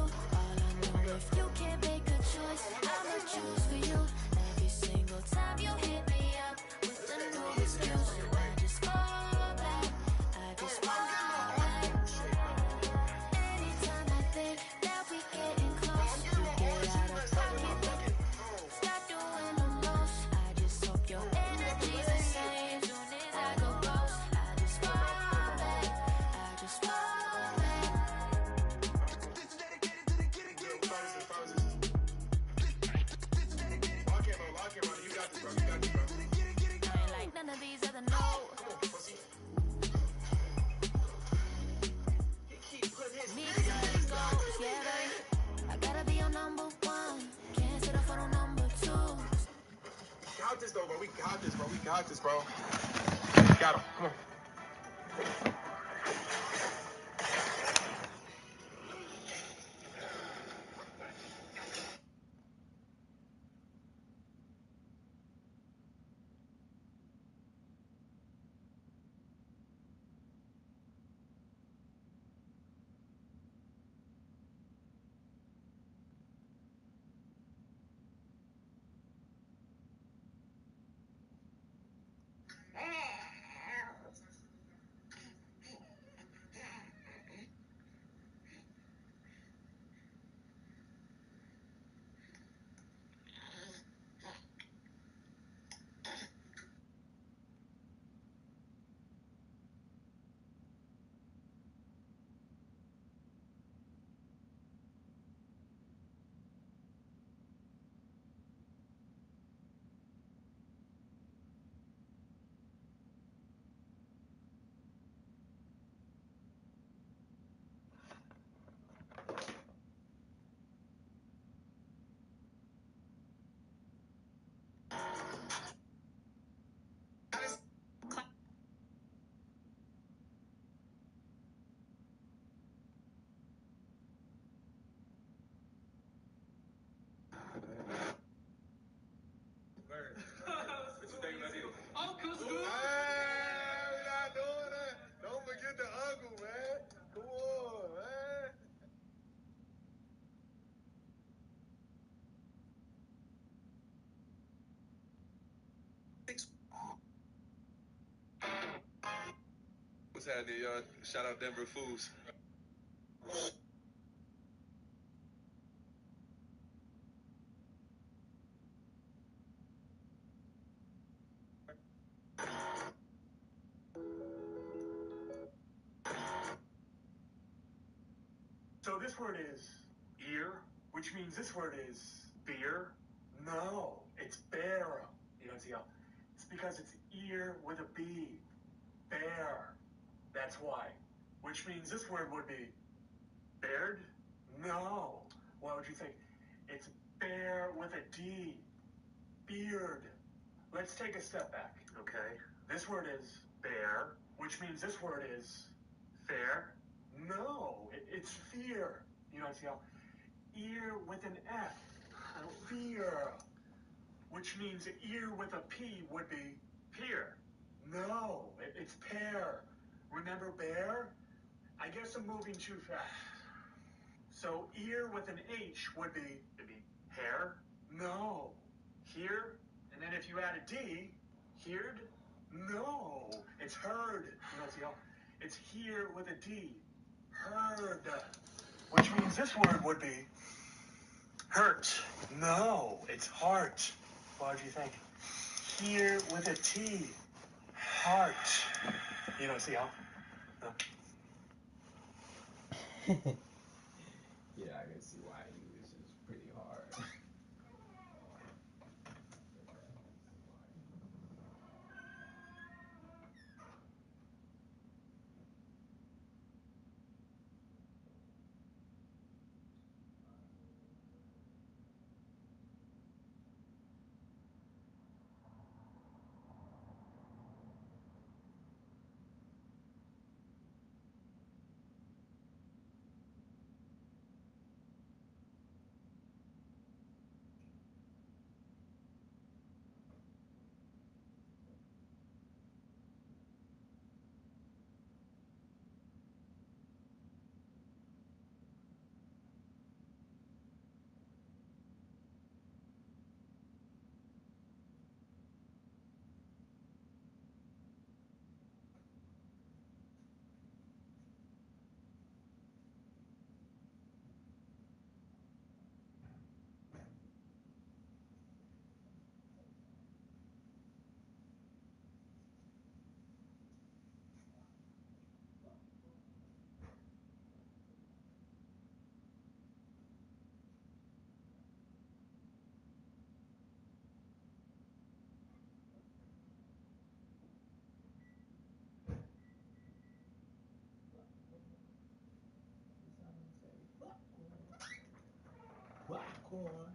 If you can't make a choice, I'ma choose for you. Every single time you hit me up with a new excuse, I just fall back. Anytime I think that we getting close, you get out of pocket. Stop doing the most. I just hope your energy's the same. Soon as I go ghost, I just fall back. None of these other got this, though, bro. We got this, bro. We got this, bro. Got him. Come on. What you think about this? Uncle Scoop! Hey, we not doing that. Don't forget the uncle, man. Come on, man. What's happening, y'all? Shout out Denver Fools. So this word is ear, which means this word is beer. No, it's bear. You don't see how? It's because it's ear with a B. Bear. That's why. Which means this word would be bared? No. What would you think? It's bear with a D. Beard. Let's take a step back, okay? This word is bear, which means this word is fair. No, it's fear. You don't see how? Ear with an F. Fear. Which means ear with a P would be pear. No, it's pear. Remember bear? I guess I'm moving too fast. So ear with an H would be, it'd be hair. No. Here, and then if you add a D, heard? No, it's heard. You don't see how? It's here with a D. Heard. Which means this word would be hurt. No, it's heart. What do you think? Here with a T. Heart. You don't see how? No. Yeah, I can see why English is pretty hard. Popcorn.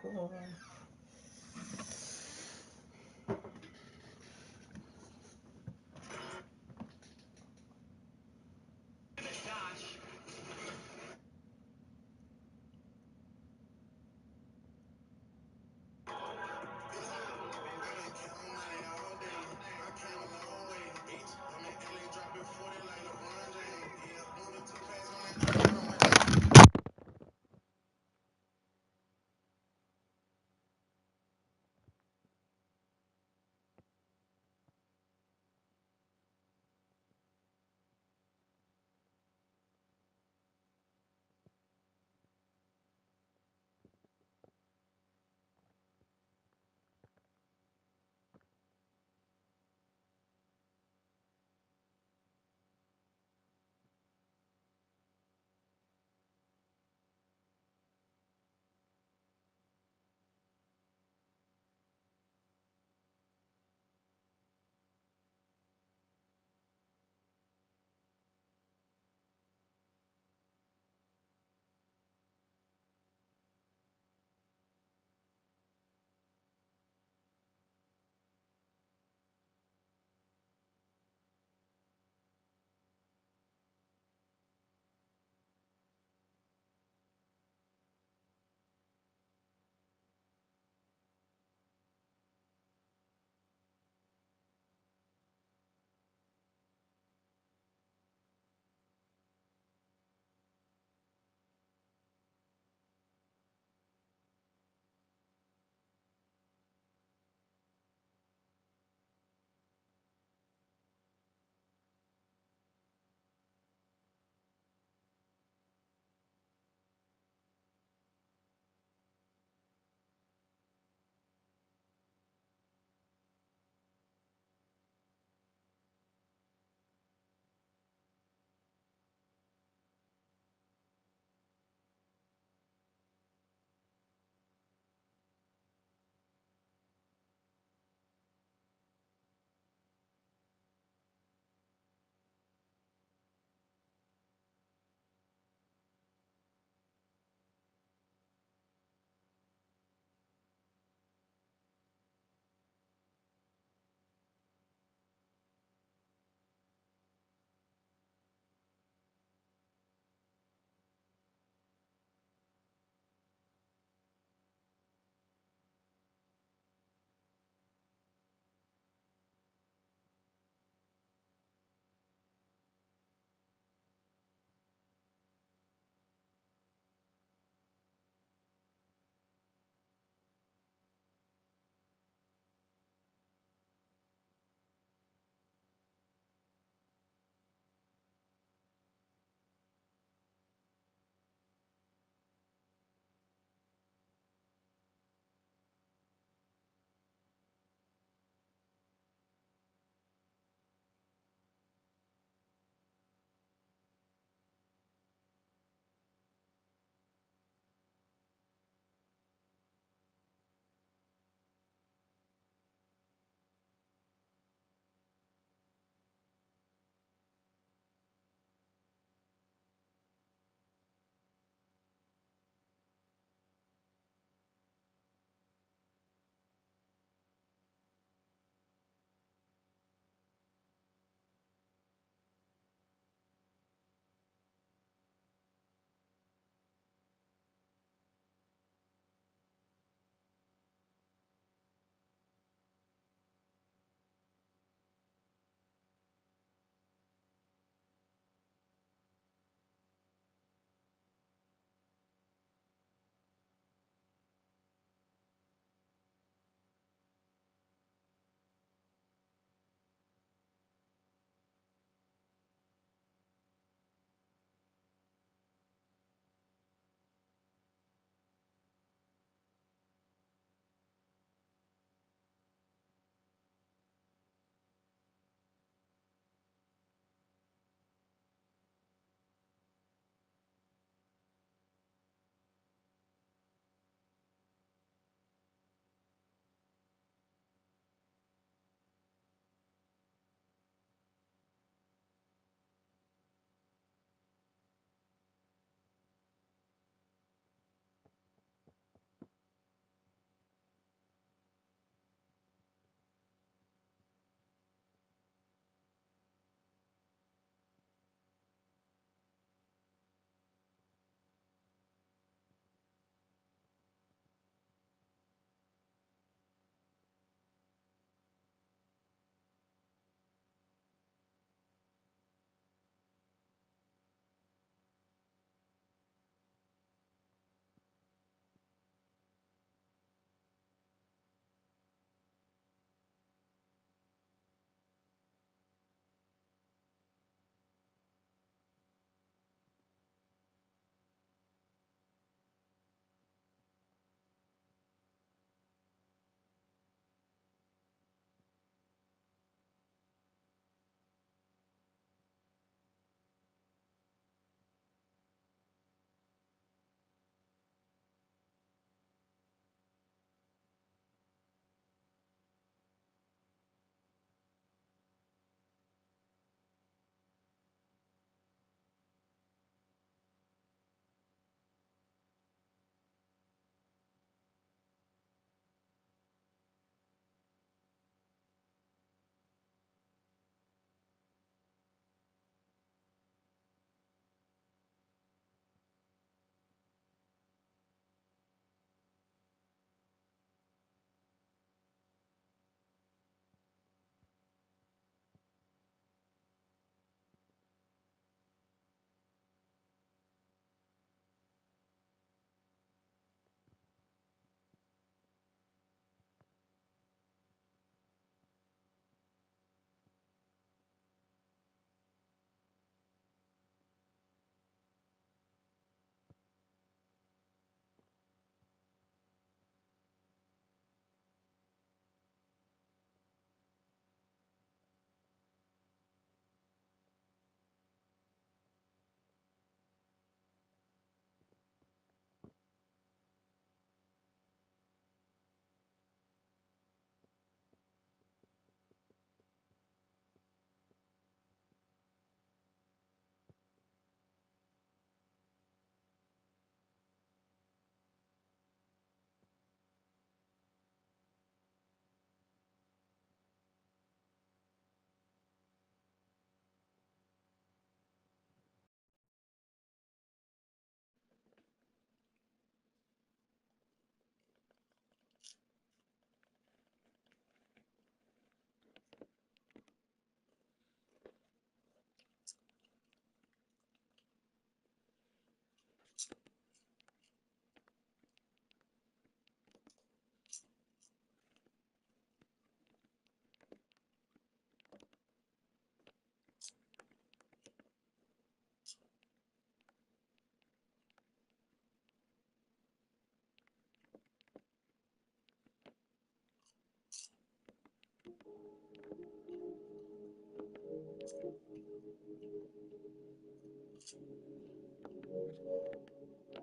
Corn.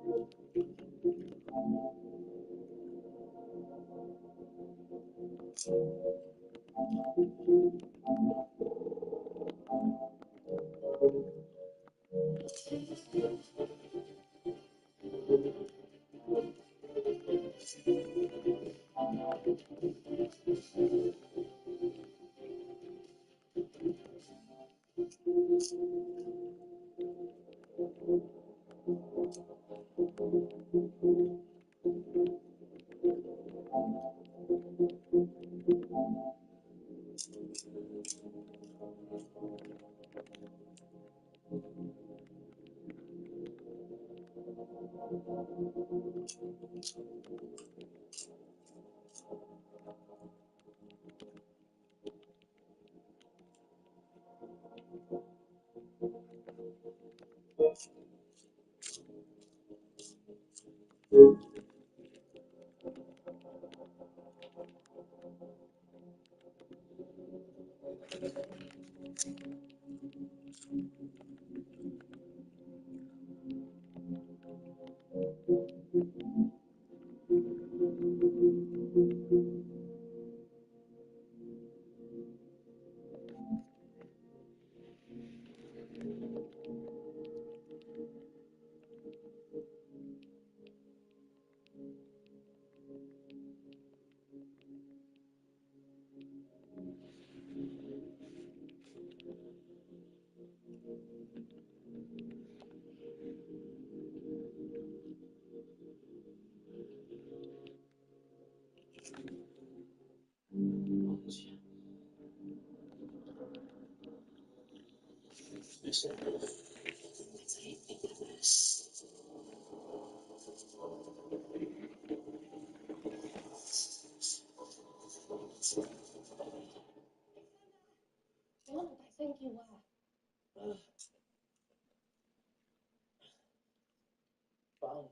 I think you are. Fine.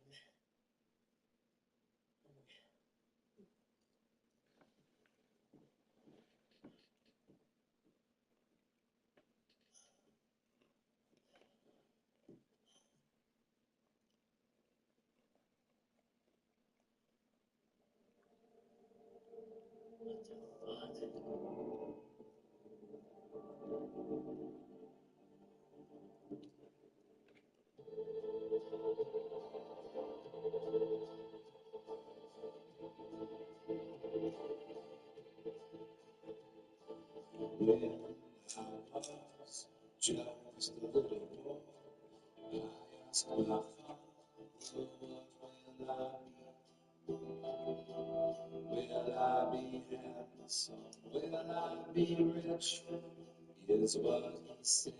Just a little more. I asked my father, will I be handsome? Will I be rich? Is what he said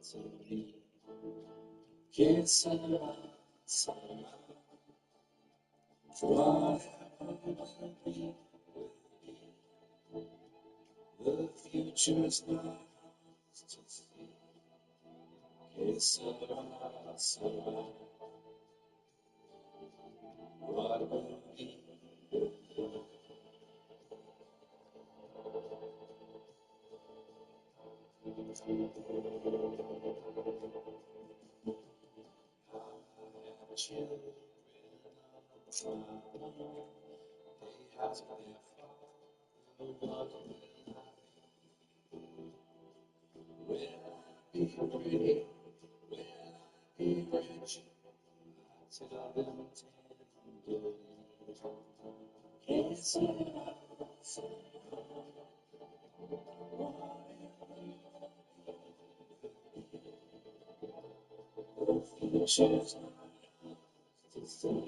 to me. Kiss and answer, whatever will be, the future's not ours to see. Kiss and answer, what will be. Children of my own, they ask their father, what will I be? Will I be pretty? Will I be rich? I tell them tenderly, kiss and answer, the future's not ours to see.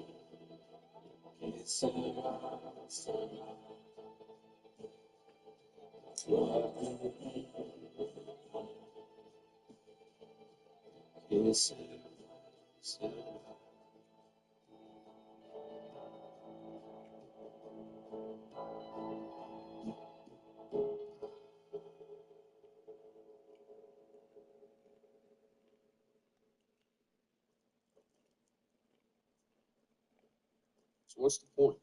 Kiss and answer, what will be? Kiss and answer. So what's the point?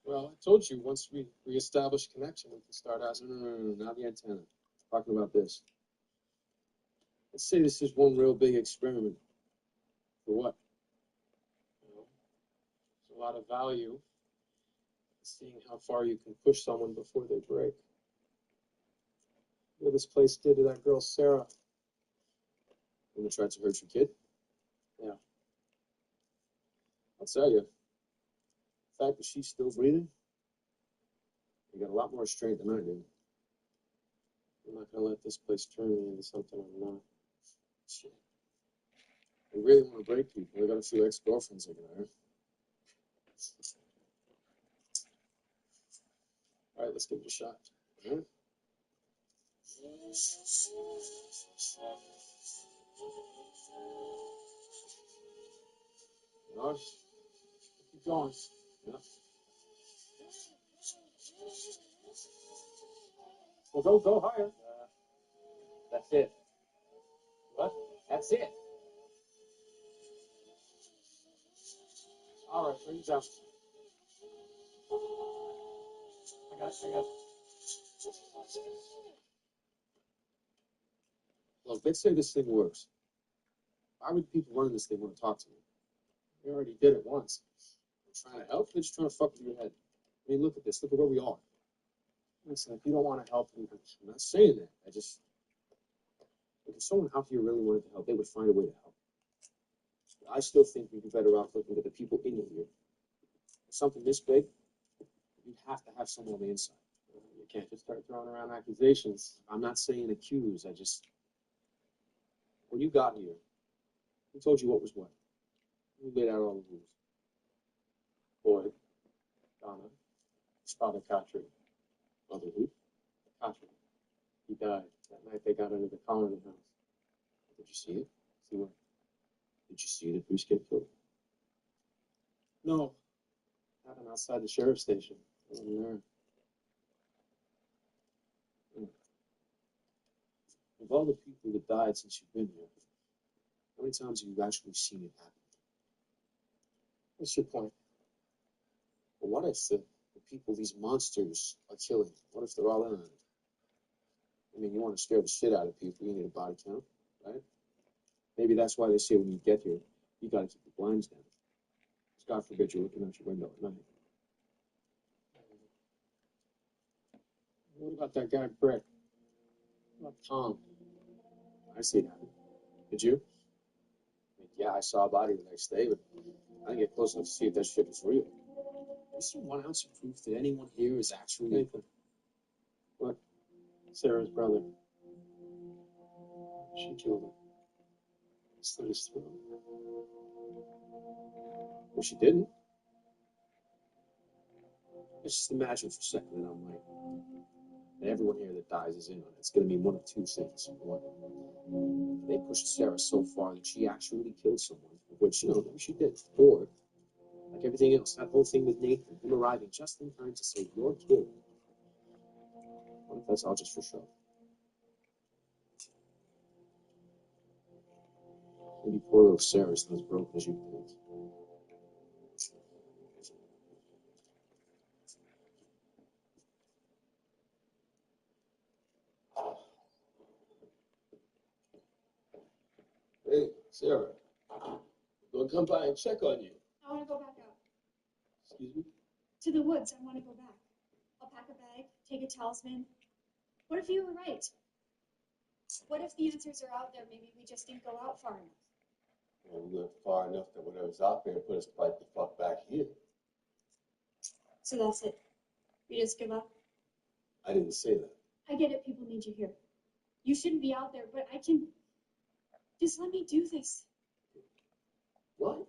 Well, I told you once we establish connection, we can start asking. No, not the antenna. Talking about this. Let's say this is one real big experiment. For what? You know, there's a lot of value in seeing how far you can push someone before they break. What this place did to that girl, Sarah. When they tried to hurt your kid? Yeah. I'll tell you, the fact that she's still breathing, you got a lot more strength than I do. I'm not going to let this place turn me into something I'm not. Shit. You really want to break people. I got a few ex-girlfriends I can hire. All right, let's give it a shot. All right. All right. Keep going. Yeah. Well, go higher. That's it. What? That's it. All right, bring it down. I got it. Well, let's say this thing works. Why would people running this thing want to talk to me? We already did it once. I'm trying to help? They're just trying to fuck with your head. I mean, look at this. Look at where we are. Listen, if you don't want to help, I'm not saying that. If someone out here really wanted to help, they would find a way to help. But I still think we'd be better off looking at the people in here. For something this big, you'd have to have someone on the inside. You can't just start throwing around accusations. I'm not saying accuse. When you got here, who told you what was what? Who laid out all the rules? Boyd, Donna, his father, Katri. Mother who? Katri. He died that night they got into the colony house. Did you see it? See what? Did you see the priest get killed? No. Happened outside the sheriff's station. I wasn't there. Of all the people that died since you've been here, how many times have you actually seen it happen? What's your point? Well, what if the people these monsters are killing, what if they're all in on it? I mean, you want to scare the shit out of people, you need a body count, right? Maybe that's why they say when you get here, you got to keep the blinds down. Because God forbid you're looking out your window at night. What about that guy, Brick? What about Tom? I see it happen. Did you? I mean, yeah, I saw a body the next day, but I didn't get close enough to see if that shit was real. You see 1 ounce of proof that anyone here is actually... Nathan. What? Sarah's brother. She killed him. Slit his throat. Well, she didn't. Let's just imagine for a second that I'm right. And everyone here that dies is in on it. It's going to mean one of two things. One, they pushed Sarah so far that she actually killed someone, which, maybe she did. Or, like everything else, that whole thing with Nathan, him arriving just in time to save your kid. What if that's all just for show? Maybe poor little Sarah's not as broken as you think. Hey, Sarah. Gonna come by and check on you. I want to go back out. Excuse me? To the woods. I want to go back. I'll pack a bag, take a talisman. What if you were right? What if the answers are out there? Maybe we just didn't go out far enough. Well, we went far enough that whatever's out there put us right the fuck back here. So that's it. You just give up? I didn't say that. I get it. People need you here. You shouldn't be out there, but I can... Just let me do this. What?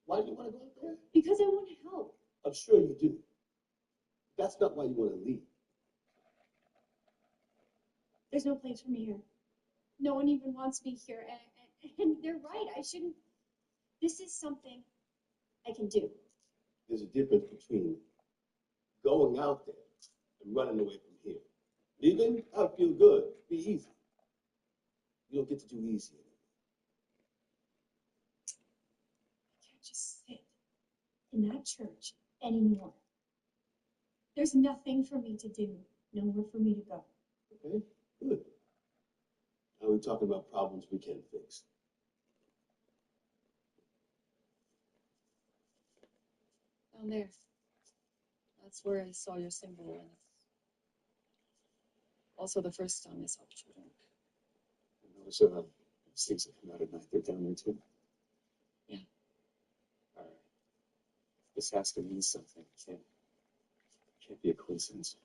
Why do you want to go out there? Because I want to help. I'm sure you do. That's not why you want to leave. There's no place for me here. No one even wants me here. And they're right. I shouldn't... This is something I can do. There's a difference between going out there and running away from here. Leaving, I feel good. Be easy. You don't get to do easy anymore. I can't just sit in that church anymore. There's nothing for me to do. Nowhere for me to go. Okay, good. Now we're talking about problems we can fix. Down there. That's where I saw your symbol, and it's also the first time I saw the children. Those things that come out at night, they're down there too? Yeah. All right. This has to mean something. It can't be a coincidence.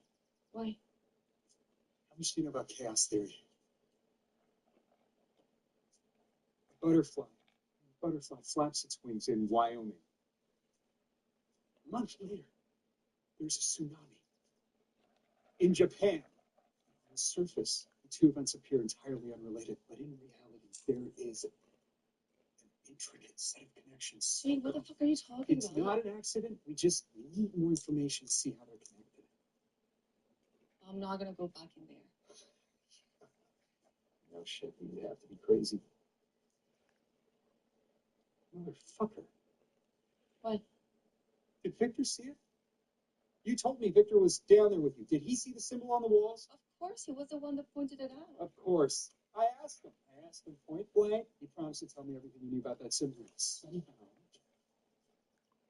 Why? How much do you know about chaos theory? A butterfly flaps its wings in Wyoming. A month later, there's a tsunami. In Japan, on the surface, the two events appear entirely unrelated, but in reality, there is an intricate set of connections. Wait, what the fuck are you talking It's about? not an accident. We just need more information to see how they're connected. I'm not gonna go back in there. No shit, you'd have to be crazy. Motherfucker. What? Did Victor see it? You told me Victor was down there with you. Did he see the symbol on the walls? Of course, he was the one that pointed it out. Of course. I asked him point blank. He promised to tell me everything he knew about that symbol. Somehow,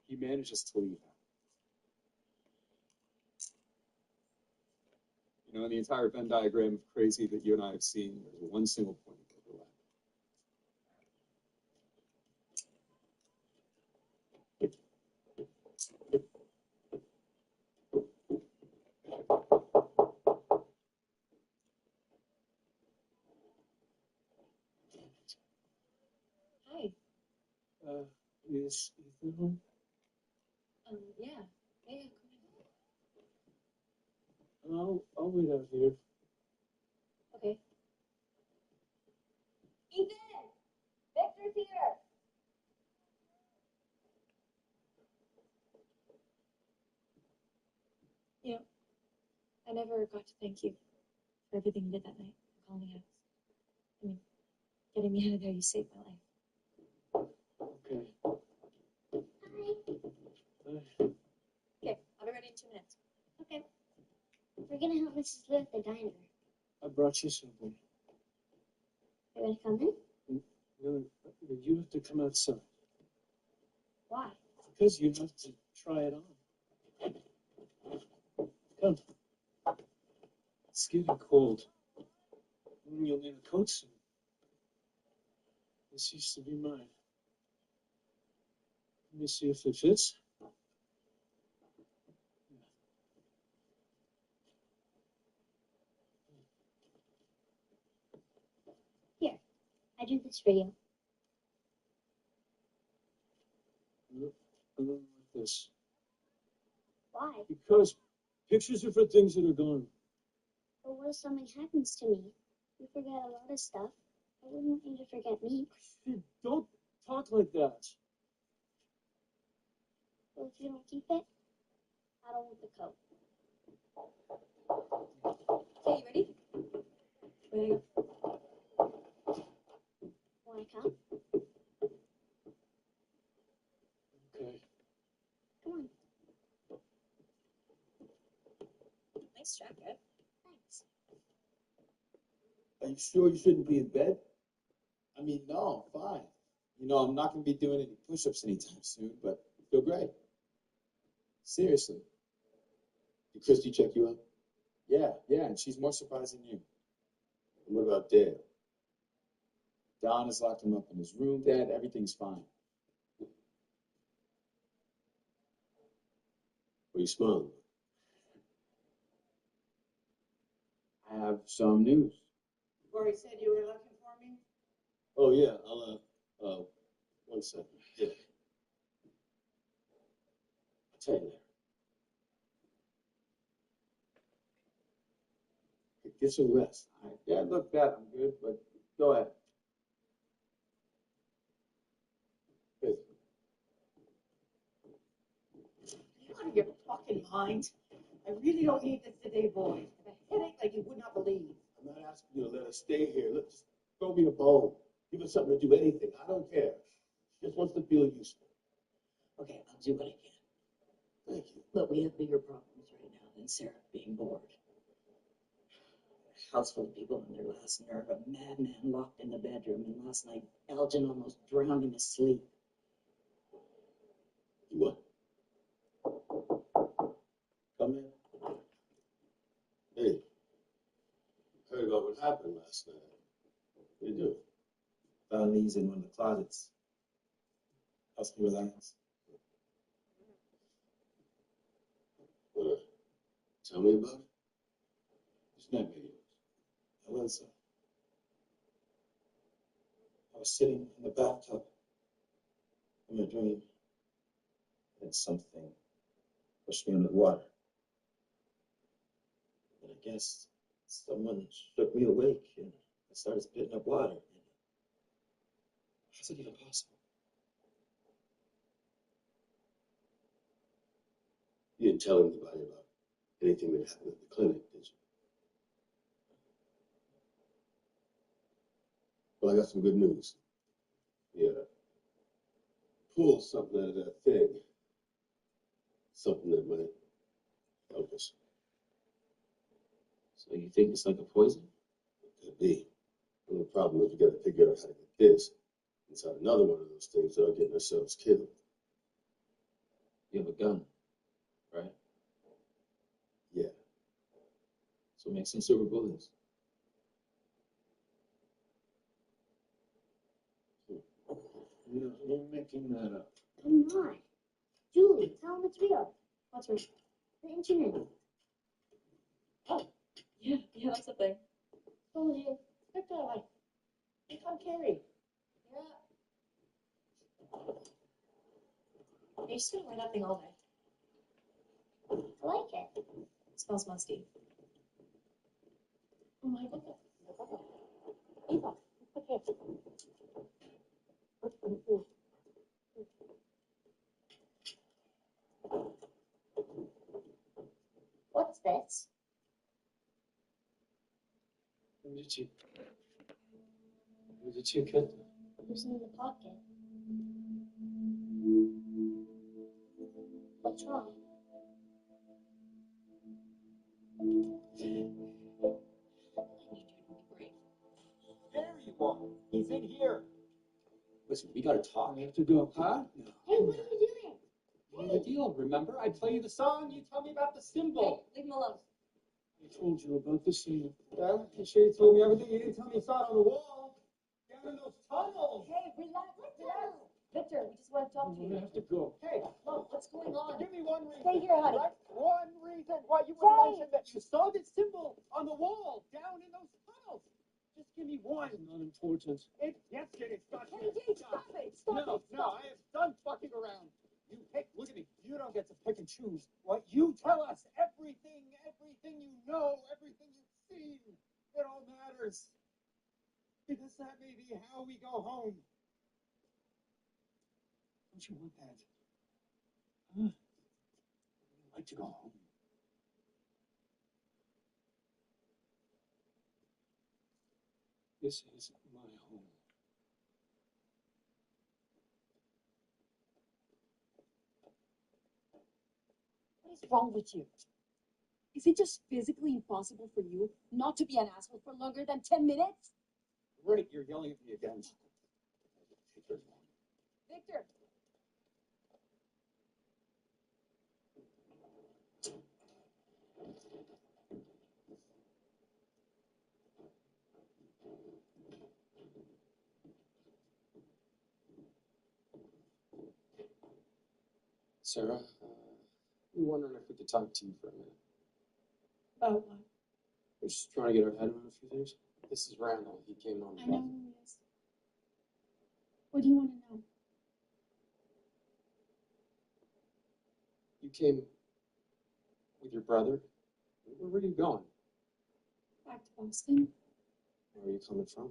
he manages to leave out. You know, in the entire Venn diagram of crazy that you and I have seen, there's one single point of overlap. Hi. Is Ethan home? Yeah. Yeah, I'll wait out here. okay. Ethan! Victor's here! You know, I never got to thank you for everything you did that night. Calling me out. I mean, getting me out of there, you saved my life. Okay. Okay, I'll be ready in 2 minutes. Okay. We're gonna help Mrs. Lou at the diner. I brought you something. You wanna come in? No, you have to come outside. Why? Because you have to try it on. Come. It's getting cold. You'll need a coat soon. This used to be mine. Let me see if it fits. Here, I do this for you. I don't like this. Why? Because pictures are for things that are gone. But what if something happens to me? You forget a lot of stuff. I wouldn't want you to forget me. Don't talk like that. Well, if you don't keep it, I don't want the coat. Okay, you ready? Ready to go? Wanna come? Okay. Come on. Nice jacket. Thanks. Are you sure you shouldn't be in bed? I mean, no, fine. You know, I'm not going to be doing any push-ups anytime soon, but I feel great. Seriously. Did Christy check you out? Yeah, and she's more surprised than you. And what about Dale? Don has locked him up in his room. Dad, everything's fine. What are you smiling? I have some news. Corey said you were looking for me? Oh, yeah, I'll, 1 second. Yeah. I'll tell you later. Get some rest. All right. Yeah, look, Dad, I'm good, but go ahead. Hey. You out of your fucking mind? I really don't need this today, boy. I have a headache like you would not believe. I'm not asking you to let her stay here. Look, just throw me a bone. Give her something to do, anything. I don't care. She just wants to feel useful. Okay, I'll do what I can. Thank you. But we have bigger problems right now than Sarah being bored. A house full of people on their last nerve, a madman locked in the bedroom, and last night Elgin almost drowned in his sleep. What? Come in. Hey, heard about what happened last night. What you do? Found these in one of the closets. Helps me relax. Tell me about it. It's not me. I was sitting in the bathtub in a dream, and something pushed me under the water. And I guess someone shook me awake, and I started spitting up water. How's it even possible? You didn't tell anybody about anything that happened at the clinic, did you? Well, I got some good news. Yeah. Pull something out of that thing. Something that might help us. So you think it's like a poison? It could be. And the problem is we got to figure out how to get this inside another one of those things without getting ourselves killed. You have a gun, right? Yeah. So make some silver bullets. You're making that up. I'm not. Julie, tell him it's real. What's real? The internet. Oh, yeah, that's a thing. Told you. Victor, like, you come Carrie. You're just gonna wear that thing all day. I like it. It smells musty. Oh my goodness. Eva, look here. What's this? When did you get that? It was in the pocket. What's wrong? There you are. He's in here. Listen, we gotta talk. I have to go. Huh? Hey, what are you doing? No. The deal. Remember, I play you the song. You tell me about the symbol. Hey, leave him alone. I told you about the symbol. Yeah, you sure you told me everything? You didn't tell me you saw it on the wall. Down in those tunnels. Hey, relax. Victor, we just want to talk to I you. have to go. Hey, Look, what's going on? give me one reason. Stay here, honey. Right? One reason why you would mention that you saw this symbol on the wall down in those tunnels. Just give me one. It's not important. Yes, it is. KJ, stop it. No, I am done fucking around. You pick. Look at me. You don't get to pick and choose what you tell us. Everything you know, everything you've seen, it all matters. Because that may be how we go home. Don't you want that? Huh? I'd like to go home. This is my home. What is wrong with you? Is it just physically impossible for you not to be an asshole for longer than 10 minutes? Right, you're yelling at me again. Take your phone. Victor. Sarah, we were wondering if we could talk to you for a minute. About what? We're just trying to get our head around a few things. This is Randall. He came on. I know who he is. What do you want to know? You came with your brother. Where were you going? Back to Boston? Where are you coming from?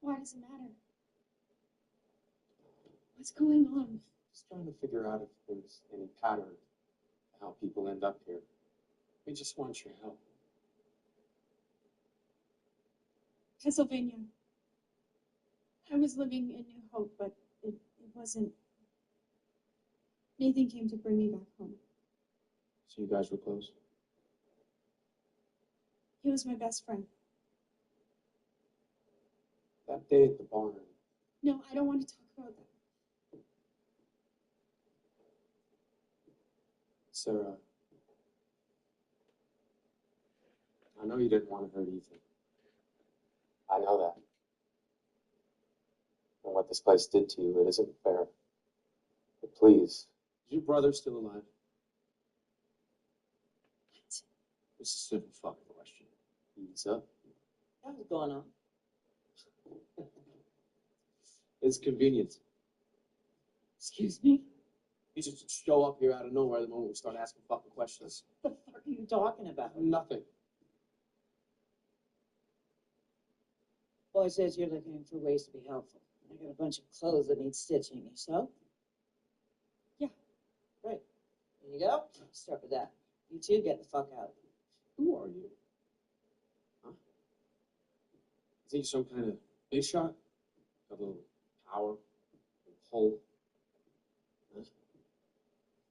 Why does it matter? What's going on? Just trying to figure out if there's any pattern to how people end up here. We just want your help. Pennsylvania. I was living in New Hope, but it wasn't. Nathan came to bring me back home. So you guys were close? He was my best friend. That day at the barn, No, I don't want to talk about that. Sarah, I know you didn't want to hurt Ethan. I know that. And what this place did to you, it isn't fair. But please. Is your brother still alive? This is a simple fucking question. What's up? What's going on? It's convenient. Excuse me? You just show up here out of nowhere the moment we start asking fucking questions. What the fuck are you talking about? Nothing. Boy says you're looking for ways to be helpful. I got a bunch of clothes that need stitching. Yourself? Yeah. Right. There you go. Start with that. You two get the fuck out. Who are you? Huh? You think you're some kind of big shot? Got a little power, a pull. Huh?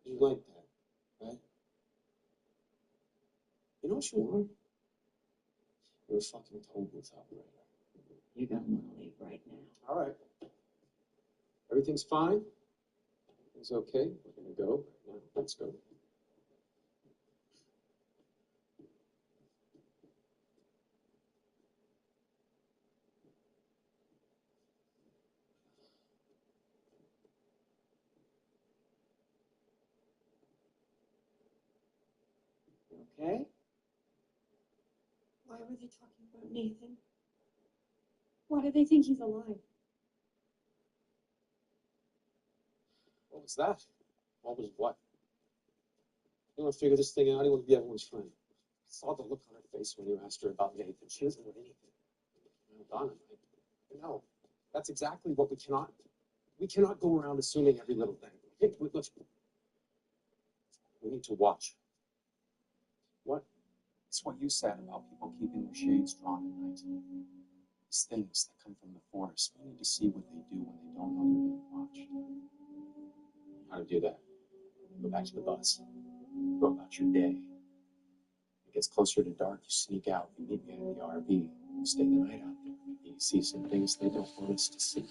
You like that, right? You know what you are? You're a fucking toll booth operator. You're gonna want to leave right now. All right. Everything's fine. Everything's okay. We're gonna go right now. Let's go. Okay? Why were they talking about Nathan? Why do they think he's alive? What was that? What was what? You want to figure this thing out? You want to be everyone's friend. I saw the look on her face when you asked her about Nathan. She doesn't know anything. Donna, no. That's exactly what we cannot go around assuming every little thing. Hey, look. We need to watch. What? It's what you said about people keeping their shades drawn at night. These things that come from the forest, we need to see what they do when they don't know they're being watched. How to do that? Go back to the bus. Go about your day. It gets closer to dark, you sneak out, you meet me at the RV, you stay the night out there. Maybe you see some things they don't want us to see.